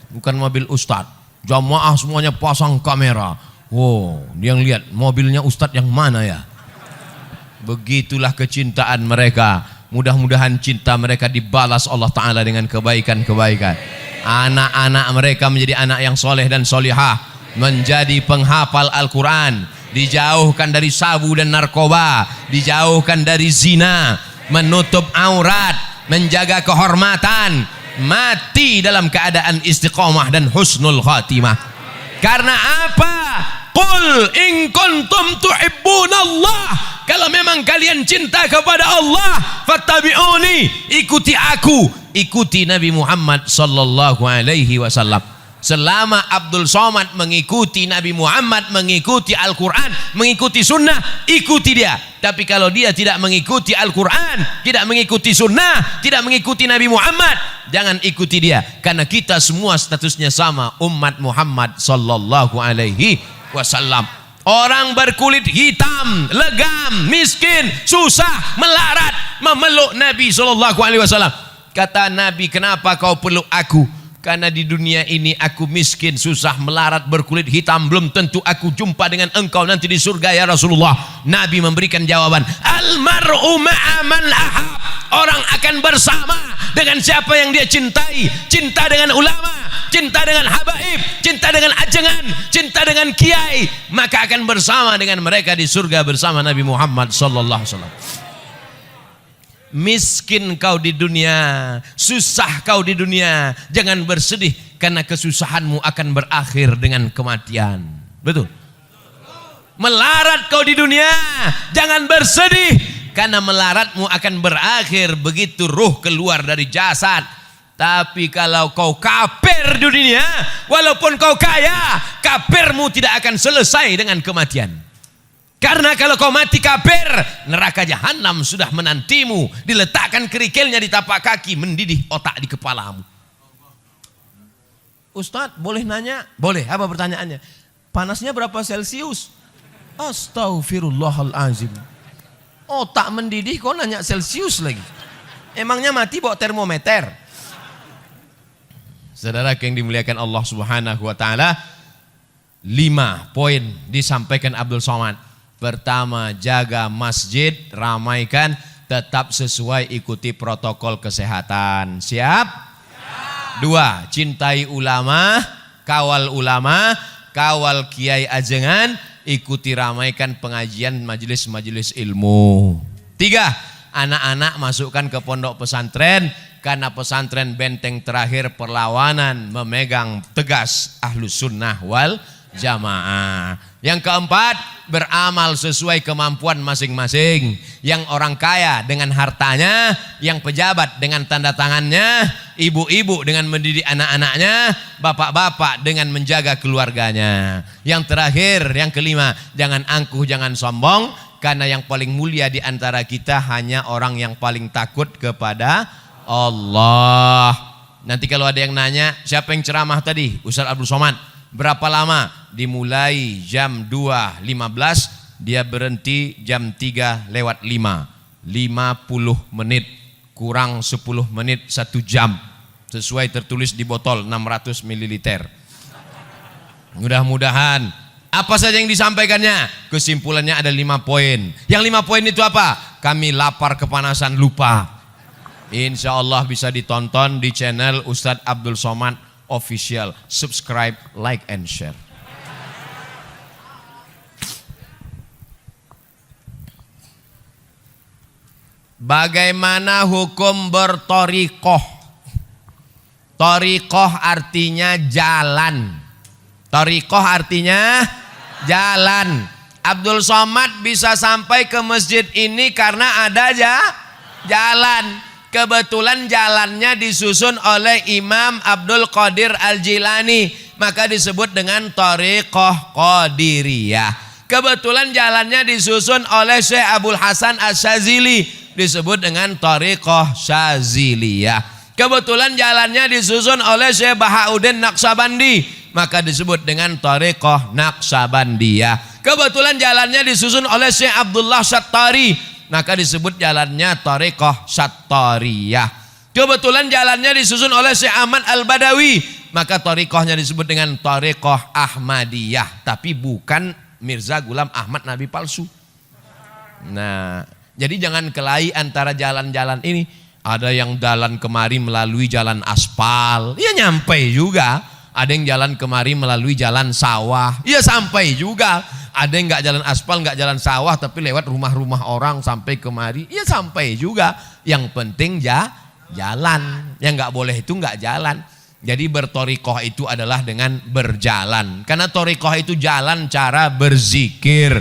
bukan mobil ustadz. Jamaah semuanya pasang kamera. Wow, dia lihat mobilnya ustadz yang mana ya. Begitulah kecintaan mereka. Mudah-mudahan cinta mereka dibalas Allah Ta'ala dengan kebaikan-kebaikan. Anak-anak mereka menjadi anak yang soleh dan solihah, menjadi penghafal Al-Quran, dijauhkan dari sabu dan narkoba, dijauhkan dari zina, menutup aurat, menjaga kehormatan, mati dalam keadaan istiqomah dan husnul khatimah. Karena apa? Qul in kuntum tuhibbunallah, kalau memang kalian cinta kepada Allah, fattabi'uni, ikuti aku, ikuti Nabi Muhammad sallallahu alaihi wasallam. Selama Abdul Somad mengikuti Nabi Muhammad, mengikuti Al-Quran, mengikuti sunnah, ikuti dia. Tapi kalau dia tidak mengikuti Al-Quran, tidak mengikuti sunnah, tidak mengikuti Nabi Muhammad, jangan ikuti dia. Karena kita semua statusnya sama, umat Muhammad sallallahu alaihi wasallam. Orang berkulit hitam, legam, miskin, susah, melarat, memeluk Nabi sallallahu alaihi wasallam. Kata Nabi, kenapa kau peluk aku? Karena di dunia ini aku miskin, susah, melarat, berkulit hitam, belum tentu aku jumpa dengan engkau nanti di surga ya Rasulullah. Nabi memberikan jawaban, almar'u ma'a man ahab. Orang akan bersama dengan siapa yang dia cintai. Cinta dengan ulama, cinta dengan habaib, cinta dengan ajengan, cinta dengan kiai, maka akan bersama dengan mereka di surga bersama Nabi Muhammad sallallahu alaihi wasallam. Miskin kau di dunia, susah kau di dunia, jangan bersedih karena kesusahanmu akan berakhir dengan kematian. Betul? Melarat kau di dunia, jangan bersedih karena melaratmu akan berakhir begitu ruh keluar dari jasad. Tapi kalau kau kafir di dunia, walaupun kau kaya, kafirmu tidak akan selesai dengan kematian. Karena kalau kau mati kafir, neraka jahanam sudah menantimu, diletakkan kerikilnya di tapak kaki, mendidih otak di kepalamu. Ustadz, boleh nanya? Boleh. Apa pertanyaannya? Panasnya berapa Celcius? Astaghfirullahalazim. Otak mendidih kau nanya Celcius lagi. Emangnya mati bawa termometer? Saudara yang dimuliakan Allah Subhanahu wa taala, 5 poin disampaikan Abdul Somad. Pertama, jaga masjid, ramaikan, tetap sesuai ikuti protokol kesehatan. Siap? 2, cintai ulama, kawal kiai ajengan, ikuti ramaikan pengajian majelis-majelis ilmu. 3, anak-anak masukkan ke pondok pesantren, karena pesantren benteng terakhir perlawanan memegang tegas Ahlus Sunnah wal Jamaah. Yang keempat, beramal sesuai kemampuan masing-masing. Yang orang kaya dengan hartanya, yang pejabat dengan tanda tangannya, ibu-ibu dengan mendidik anak-anaknya, bapak-bapak dengan menjaga keluarganya. Yang terakhir, yang kelima, jangan angkuh, jangan sombong, karena yang paling mulia di antara kita hanya orang yang paling takut kepada Allah. Nanti kalau ada yang nanya, siapa yang ceramah tadi? Ustaz Abdul Somad. Berapa lama? Dimulai jam 2.15, dia berhenti jam 3:05. 50 menit kurang 10 menit 1 jam. Sesuai tertulis di botol 600 ml. Mudah-mudahan apa saja yang disampaikannya, kesimpulannya ada 5 poin. Yang 5 poin itu apa? Kami lapar kepanasan lupa. Insya Allah bisa ditonton di channel Ustadz Abdul Somad Official. Subscribe, like, and share. Bagaimana hukum bertorikoh? Torikoh artinya jalan. Torikoh artinya jalan. Abdul Somad bisa sampai ke masjid ini karena ada jalan. Kebetulan jalannya disusun oleh Imam Abdul Qadir Al-Jilani, maka disebut dengan Thariqah Qadiriyah. Kebetulan jalannya disusun oleh Syekh Abdul Hasan Asy-Syadzili, disebut dengan Thariqah Syadziliyah. Kebetulan jalannya disusun oleh Syekh Bahauddin Naqsabandi, maka disebut dengan Thariqah Naqsabandiyah. Kebetulan jalannya disusun oleh Syekh Abdullah Syattari, maka disebut jalannya Thariqah Syattariyah. Kebetulan jalannya disusun oleh Syekh Ahmad Al-Badawi, maka thariqahnya disebut dengan Thariqah Ahmadiyah, tapi bukan Mirza Ghulam Ahmad Nabi palsu. Nah, jadi jangan kelahi antara jalan-jalan ini. Ada yang jalan kemari melalui jalan aspal, ya nyampe juga. Ada yang jalan kemari melalui jalan sawah, ya sampai juga. Ada yang nggak jalan aspal, nggak jalan sawah, tapi lewat rumah-rumah orang sampai kemari, ya sampai juga. Yang penting jalan. Yang nggak boleh itu nggak jalan. Jadi bertorikoh itu adalah dengan berjalan. Karena torikoh itu jalan cara berzikir.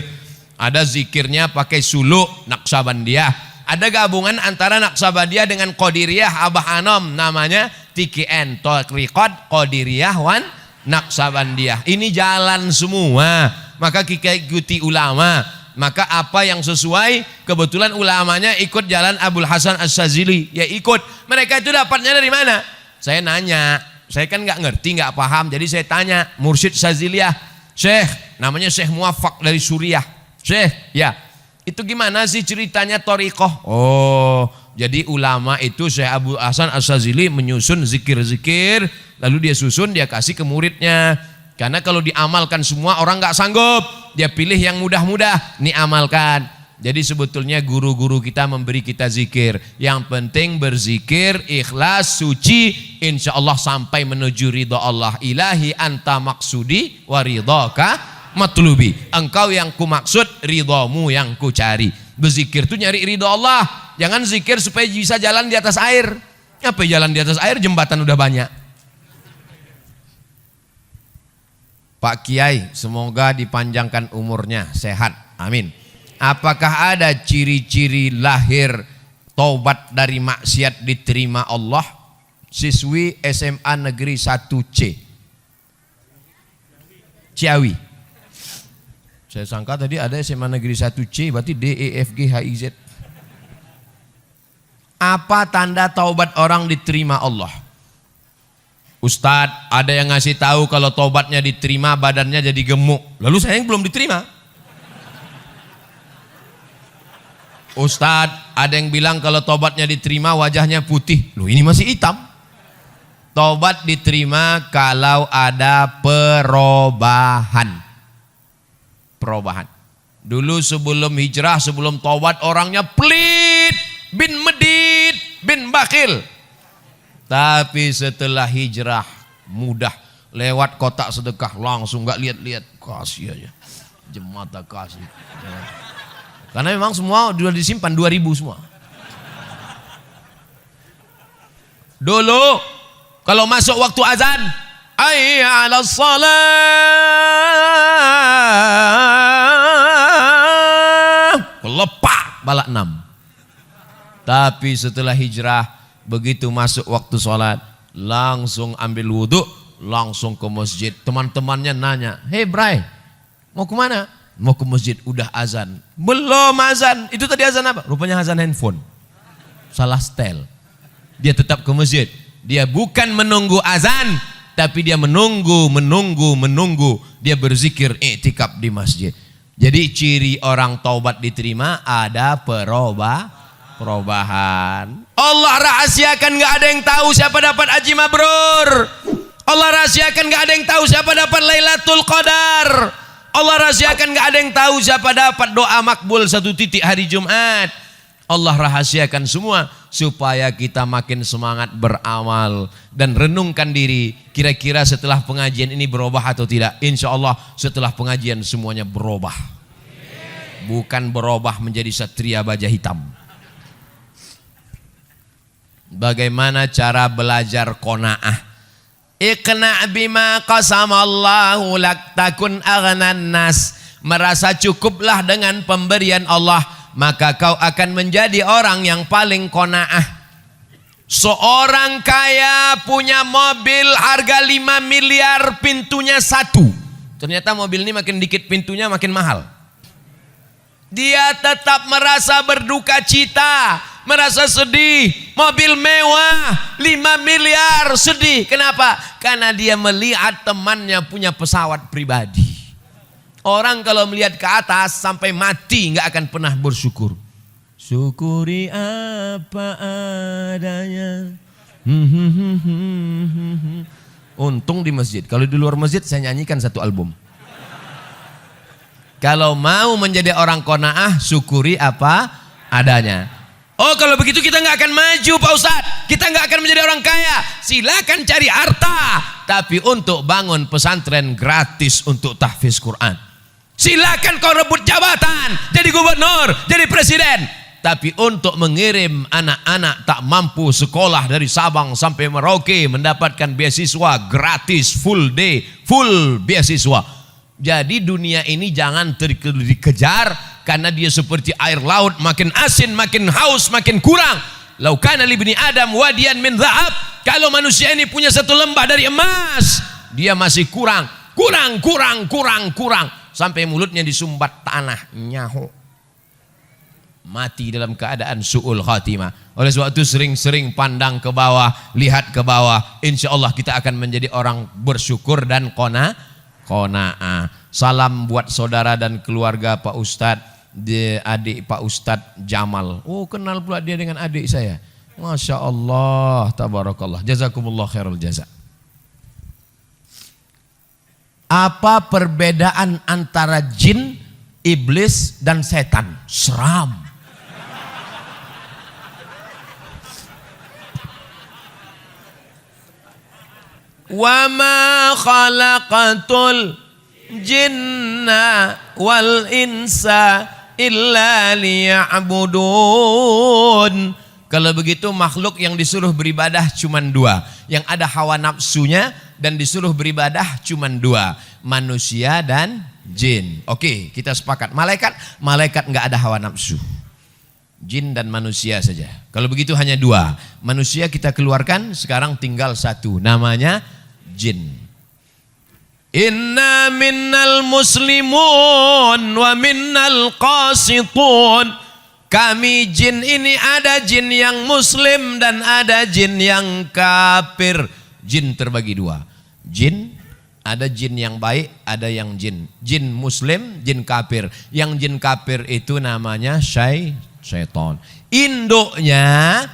Ada zikirnya pakai suluk Naqsabandiyah. Ada gabungan antara Naqsabandiyah dengan Qadiriyah Abah Anom, namanya TKN, Thariqat Qadiriyah wan Naqsabandiyah. Ini jalan semua. Maka kita ikuti ulama. Maka apa yang sesuai, kebetulan ulamanya ikut jalan Abdul Hasan Asy-Syadzili, ya ikut. Mereka itu dapatnya dari mana? Saya nanya, saya kan nggak ngerti, nggak paham, jadi saya tanya Mursyid Syadziliyah, Syekh, namanya Syekh Muwaffaq dari Suriah, Syekh, ya itu gimana sih ceritanya thariqah? Oh, jadi ulama itu Syekh Abdul Hasan Asy-Syadzili menyusun zikir-zikir, lalu dia susun, dia kasih ke muridnya. Karena kalau diamalkan semua orang nggak sanggup, dia pilih yang mudah-mudah, nih amalkan. Jadi sebetulnya guru-guru kita memberi kita zikir. Yang penting berzikir, ikhlas, suci, insya Allah sampai menuju ridha Allah. Ilahi anta maksudi wa ridhaka matlubi. Engkau yang ku maksud, ridhamu yang ku cari. Berzikir itu nyari ridha Allah. Jangan zikir supaya bisa jalan di atas air. Apa jalan di atas air? Jembatan udah banyak. Pak Kiai, semoga dipanjangkan umurnya, sehat, amin. Apakah ada ciri-ciri lahir taubat dari maksiat diterima Allah? Siswi SMA Negeri 1C Ciawi. Saya sangka tadi ada SMA Negeri 1C, berarti D, E, F, G, H, I, Z. Apa tanda taubat orang diterima Allah? Ustadz, ada yang ngasih tahu kalau taubatnya diterima badannya jadi gemuk. Lalu saya yang belum diterima. Ustadz, ada yang bilang kalau taubatnya diterima wajahnya putih. Loh, ini masih hitam. Tobat diterima kalau ada perubahan. Dulu sebelum hijrah, sebelum tobat orangnya pelit, bin medit, bin bakhil. Tapi setelah hijrah mudah, lewat kotak sedekah langsung gak lihat-lihat, kasih aja. Jemata kasih. Karena memang semua sudah disimpan 2000 semua. Dulu kalau masuk waktu azan, hayya 'alas shalah, lepak balak 6. Tapi setelah hijrah, begitu masuk waktu sholat, langsung ambil wudhu, langsung ke masjid. Teman-temannya nanya, "Hei Bray, mau kemana?" "Mau ke masjid." "Udah azan." "Belum azan." "Itu tadi azan apa?" Rupanya azan handphone. Salah setel. Dia tetap ke masjid. Dia bukan menunggu azan, tapi dia menunggu. Dia berzikir, i'tikaf di masjid. Jadi ciri orang taubat diterima ada perubahan. Allah rahasiakan, gak ada yang tahu siapa dapat haji mabrur. Allah rahasiakan, gak ada yang tahu siapa dapat Lailatul Qadar. Allah rahasiakan, gak ada yang tahu siapa dapat doa makbul 1 titik hari Jumat. Allah rahasiakan semua supaya kita makin semangat beramal dan renungkan diri, kira-kira setelah pengajian ini berubah atau tidak. Insya Allah setelah pengajian semuanya berubah. Bukan berubah menjadi satria baja hitam. Bagaimana cara belajar qanaah? Iqna' bima qasamallahu lak takun aghnan nas. Merasa cukuplah dengan pemberian Allah, maka kau akan menjadi orang yang paling qanaah. Seorang kaya punya mobil harga 5 miliar, pintunya 1. Ternyata mobil ini makin dikit pintunya makin mahal. Dia tetap merasa berduka cita, merasa sedih. Mobil mewah 5 miliar, sedih. Kenapa? Karena dia melihat temannya punya pesawat pribadi. Orang kalau melihat ke atas sampai mati nggak akan pernah bersyukur. Syukuri apa adanya. Untung di masjid. Kalau di luar masjid saya nyanyikan 1 album. Kalau mau menjadi orang qanaah, syukuri apa adanya. Oh, kalau begitu kita nggak akan maju Pak Ustadz. Kita nggak akan menjadi orang kaya. Silakan cari harta, tapi untuk bangun pesantren gratis untuk tahfiz Quran. Silakan kau rebut jabatan, jadi gubernur, jadi presiden. Tapi untuk mengirim anak-anak tak mampu sekolah dari Sabang sampai Merauke mendapatkan beasiswa gratis, full day, full beasiswa. Jadi dunia ini jangan dikejar, karena dia seperti air laut, makin asin, makin haus, makin kurang. Lau kana li bani Adam wadiyan min dhahab. Kalau manusia ini punya 1 lembah dari emas, dia masih kurang. Sampai mulutnya disumbat tanah, nyaho. Mati dalam keadaan su'ul khatimah. Oleh sebab itu sering-sering pandang ke bawah, lihat ke bawah. Insya Allah kita akan menjadi orang bersyukur dan qanaah. Salam buat saudara dan keluarga Pak Ustadz, adik Pak Ustadz Jamal. Oh, kenal pula dia dengan adik saya. Masya Allah, tabarakallah. Jazakumullah khairul jaza. Apa perbedaan antara jin, iblis, dan setan? Seram. Wa ma khalaqatul jinna wal insa illa liya'budun. Kalau begitu makhluk yang disuruh beribadah cuma 2. Yang ada hawa nafsunya dan disuruh beribadah cuma 2. Manusia dan jin. Oke, kita sepakat. Malaikat nggak ada hawa nafsu. Jin dan manusia saja. Kalau begitu hanya 2. Manusia kita keluarkan, sekarang tinggal 1. Namanya jin. Inna minnal muslimun wa minnal qasitun. Kami jin ini ada jin yang muslim dan ada jin yang kafir. Jin terbagi 2. Jin, ada jin yang baik, ada yang jin. Jin muslim, jin kafir. Yang jin kafir itu namanya syaitan. Induknya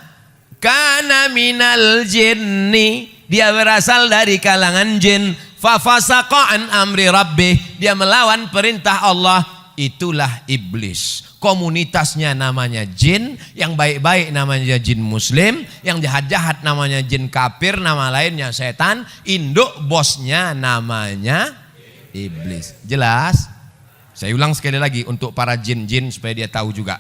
kana minal jinni dia berasal dari kalangan jin. Fafasaqa an amri rabbih, dia melawan perintah Allah. Itulah iblis. Komunitasnya namanya jin, yang baik-baik namanya jin muslim, yang jahat-jahat namanya jin kafir, nama lainnya setan, induk bosnya namanya iblis. Jelas? Saya ulang sekali lagi untuk para jin-jin supaya dia tahu juga.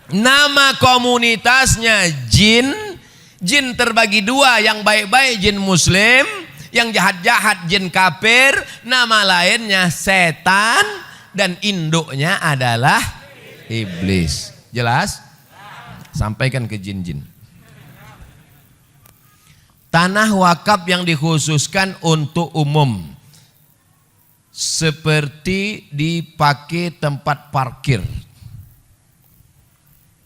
Nama komunitasnya jin. Jin terbagi dua, yang baik-baik jin muslim, yang jahat-jahat jin kafir, nama lainnya setan, dan induknya adalah iblis. Jelas? Sampaikan ke jin-jin. Tanah wakaf yang dikhususkan untuk umum, seperti dipakai tempat parkir.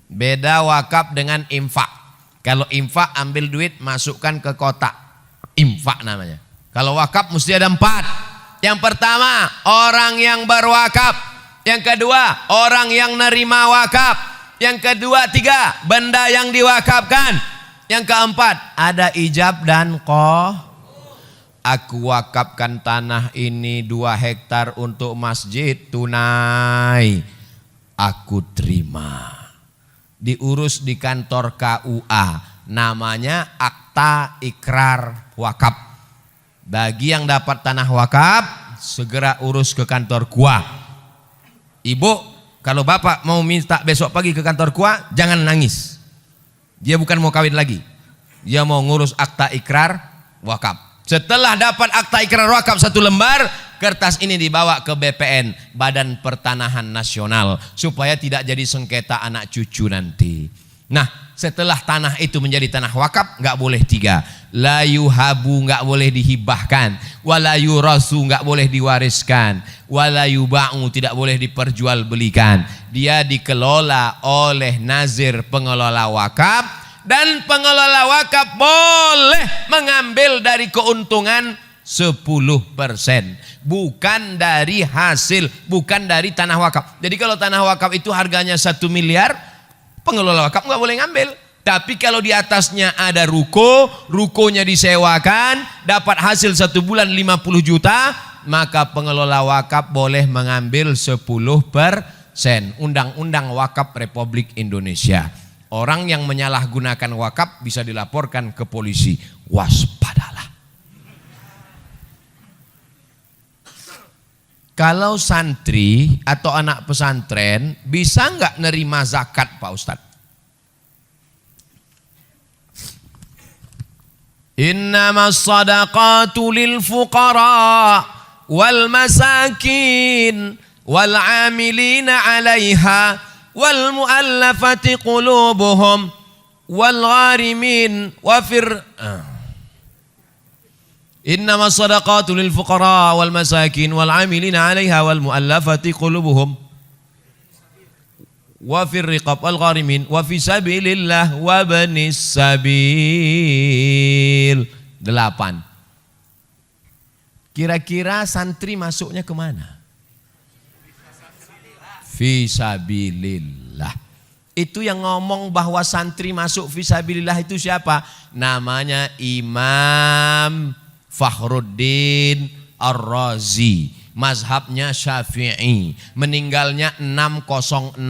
Beda wakaf dengan infak. Kalau infak ambil duit masukkan ke kotak, infak namanya. Kalau wakaf mesti ada 4. Yang pertama orang yang berwakaf, yang kedua orang yang nerima wakaf, yang kedua 3 benda yang diwakafkan, yang keempat ada ijab dan aku wakafkan tanah ini 2 hektar untuk masjid tunai, aku terima. Diurus di kantor KUA, namanya akta ikrar wakaf. Bagi yang dapat tanah wakaf, segera urus ke kantor KUA. Ibu, kalau bapak mau minta besok pagi ke kantor KUA, jangan nangis. Dia bukan mau kawin lagi, dia mau ngurus akta ikrar wakaf. Setelah dapat akta ikrar wakaf 1 lembar, kertas ini dibawa ke BPN, Badan Pertanahan Nasional, supaya tidak jadi sengketa anak cucu nanti. Nah, setelah tanah itu menjadi tanah wakaf, nggak boleh 3. La yuhabu, nggak boleh dihibahkan. Wala yurasu, nggak boleh diwariskan. Wala yuba'u, tidak boleh diperjualbelikan. Dia dikelola oleh nazir pengelola wakaf. Dan pengelola wakaf boleh mengambil dari keuntungan 10%, bukan dari hasil, bukan dari tanah wakaf. Jadi kalau tanah wakaf itu harganya 1 miliar, pengelola wakaf nggak boleh ngambil. Tapi kalau di atasnya ada rukonya disewakan, dapat hasil 1 bulan 50 juta, maka pengelola wakaf boleh mengambil 10%. Undang-Undang Wakaf Republik Indonesia. Orang yang menyalahgunakan wakaf bisa dilaporkan ke polisi. Waspadalah. Kalau santri atau anak pesantren bisa nggak nerima zakat, Pak Ustadz? Innamas sadaqatu lil fuqara wal masakin wal amilina 'alaiha wal mu'allafati qulubuhum wal gharimin wa innama sadaqatu lil fuqara wal masakin wal 'amilina 'alaiha wal mu'allafati qulubuhum wa fir riqab wal gharimin wa fi sabilillah wa banis sabil. 8. Kira-kira santri masuknya kemana? Fisabilillah. Itu yang ngomong bahwa santri masuk fisabilillah itu siapa? Namanya Imam Fakhruddin Ar-Razi. Mazhabnya Syafi'i. Meninggalnya 606.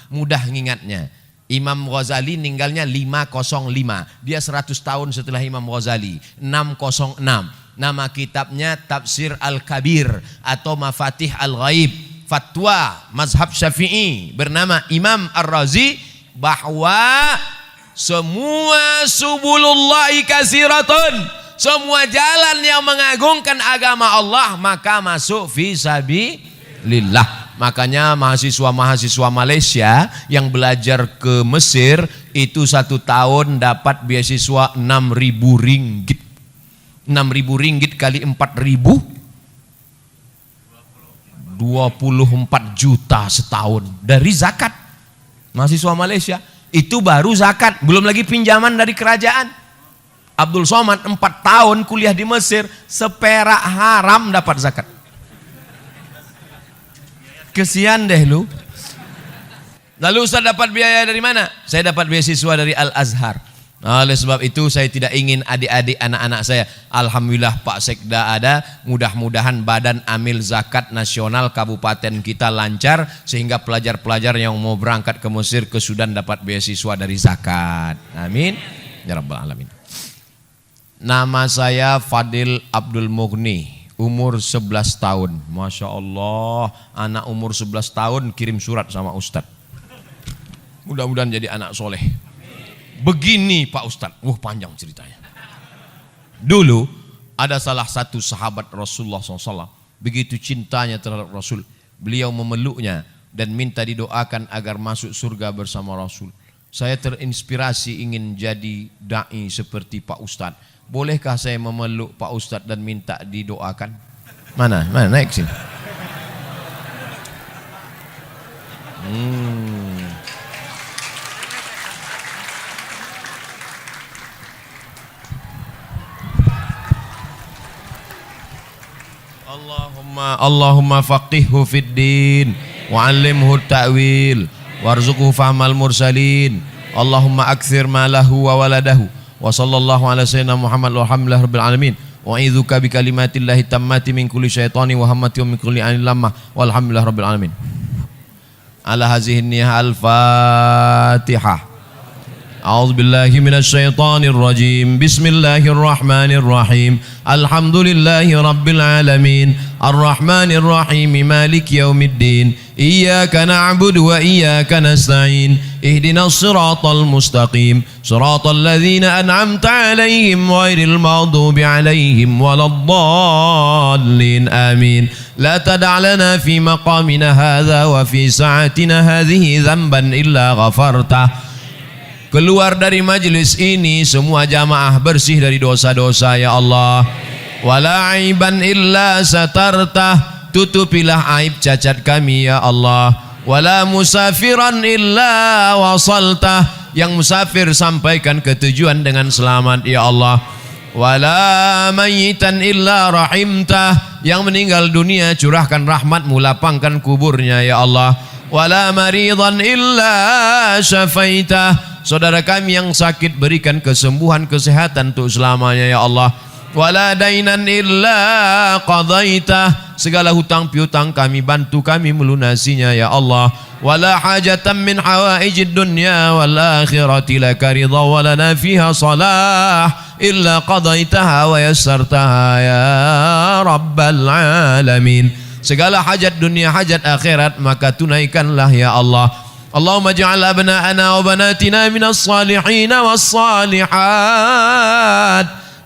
Mudah ngingatnya. Imam Ghazali meninggalnya 505. Dia 100 tahun setelah Imam Ghazali. 606. Nama kitabnya Tafsir Al-Kabir atau Mafatih Al-Ghaib. Fatwa mazhab Syafi'i bernama Imam Ar-Razi bahwa semua subulullahi katsiratun, semua jalan yang mengagungkan agama Allah maka masuk fisabilillah. Makanya mahasiswa-mahasiswa Malaysia yang belajar ke Mesir itu 1 tahun dapat beasiswa 6.000 ringgit. 6.000 ringgit kali 4.000, 24 juta setahun dari zakat. Mahasiswa Malaysia itu baru zakat, belum lagi pinjaman dari kerajaan. Abdul Somad 4 tahun kuliah di Mesir, seperak haram dapat zakat. Kesian deh lu. Lalu Ustaz dapat biaya dari mana? Saya dapat beasiswa dari Al-Azhar. Oleh sebab itu saya tidak ingin adik-adik anak-anak saya, alhamdulillah Pak Sekda ada, mudah-mudahan Badan Amil Zakat Nasional Kabupaten kita lancar sehingga pelajar-pelajar yang mau berangkat ke Mesir, ke Sudan dapat beasiswa dari zakat. Amin ya rabbal alamin. Nama saya Fadil Abdul Mughni, umur 11 tahun. Masya Allah, anak umur 11 tahun kirim surat sama Ustadz. Mudah-mudahan jadi anak soleh. Begini Pak Ustadz, panjang ceritanya. Dulu ada salah satu sahabat Rasulullah SAW, begitu cintanya terhadap Rasul, beliau memeluknya dan minta didoakan agar masuk surga bersama Rasul. Saya terinspirasi ingin jadi da'i seperti Pak Ustadz. Bolehkah saya memeluk Pak Ustadz dan minta didoakan? Mana naik sini. Allahumma faqihhu fid din wa 'allimhu ta'wil warzuqhu fahmal mursalin. Allahumma akthir malahu wa waladahu wa sallallahu ala sayyidina Muhammad walhamdulillahi rabbil alamin. Wa a'idzuka bi kalimatillahi tammati min kulli syaitani wa hammati wa min kulli ainin lamah walhamdulillahi rabbil alamin. Ala hazihi niyah al-Fatihah. A'udzu billahi minasy syaithanir rajim. Bismillahirrahmanir rahim. Alhamdulillahi rabbil alamin. Arrahmanir rahim. Maliki yaumiddin. Iyyaka na'budu wa iyyaka nasta'in. Ihdinas siratal mustaqim. Siratal ladzina an'amta 'alaihim ghairil maghdubi 'alaihim waladdallin. Amin. La tada' lana fi maqamina hadza wa fi sa'atina hadhihi dzamban illa ghafartah. Keluar dari majlis ini semua jamaah bersih dari dosa-dosa ya Allah. Wala aiban illa satartah, tutupilah aib cacat kami ya Allah. Wala musafiran illa wasaltah, yang musafir sampaikan ke tujuan dengan selamat ya Allah. Wala mayitan illa rahimtah, yang meninggal dunia curahkan rahmatmu, lapangkan kuburnya ya Allah. Wala maridan illa syafaitah, saudara kami yang sakit berikan kesembuhan, kesehatan untuk selamanya ya Allah. Wala dainan illa qadaitah, segala hutang piutang kami bantu kami melunasinya ya Allah. Wala hajatan min hawaijid dunya wal akhirati laka ridha wa lana fiha salah illa qadaitaha wa yassartaha ya rabbal alamin. Segala hajat dunia, hajat akhirat maka tunaikanlah ya Allah. Allahumma ja'al abna'ana wa banatina minas salihin was salihat.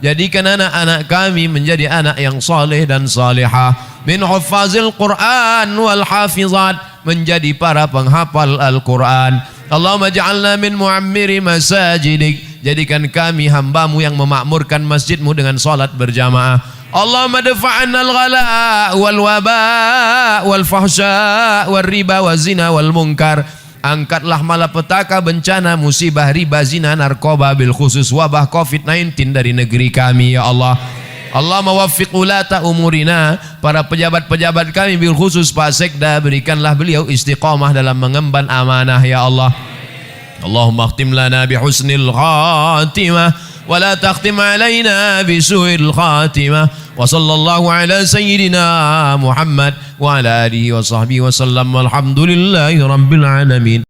Jadikan anak-anak kami menjadi anak yang saleh dan salihah. Min huffazil Qur'an wal hafizat, menjadi para penghafal Al-Quran. Allahumma ja'alna min mu'ammiri masajidik, jadikan kami hambamu yang memakmurkan masjidmu dengan salat berjamaah. Allahumma dafa'anna al-ghala wal waba wal fahsya wal riba wal zina wal munkar. Angkatlah malapetaka, bencana, musibah, riba, zina, narkoba, bil khusus wabah COVID-19 dari negeri kami ya Allah. Allahumma waffiq ulata umurina, para pejabat-pejabat kami bil khusus Pak Sekda, berikanlah beliau istiqamah dalam mengemban amanah ya Allah. Allahumma khtim lana bi husnil khatimah wa la takhtim alaina bi su'il khatimah. Wa sallallahu ala sayyidina Muhammad wa ala alihi wa sahbihi wa sallam walhamdulillahi rabbil alamin.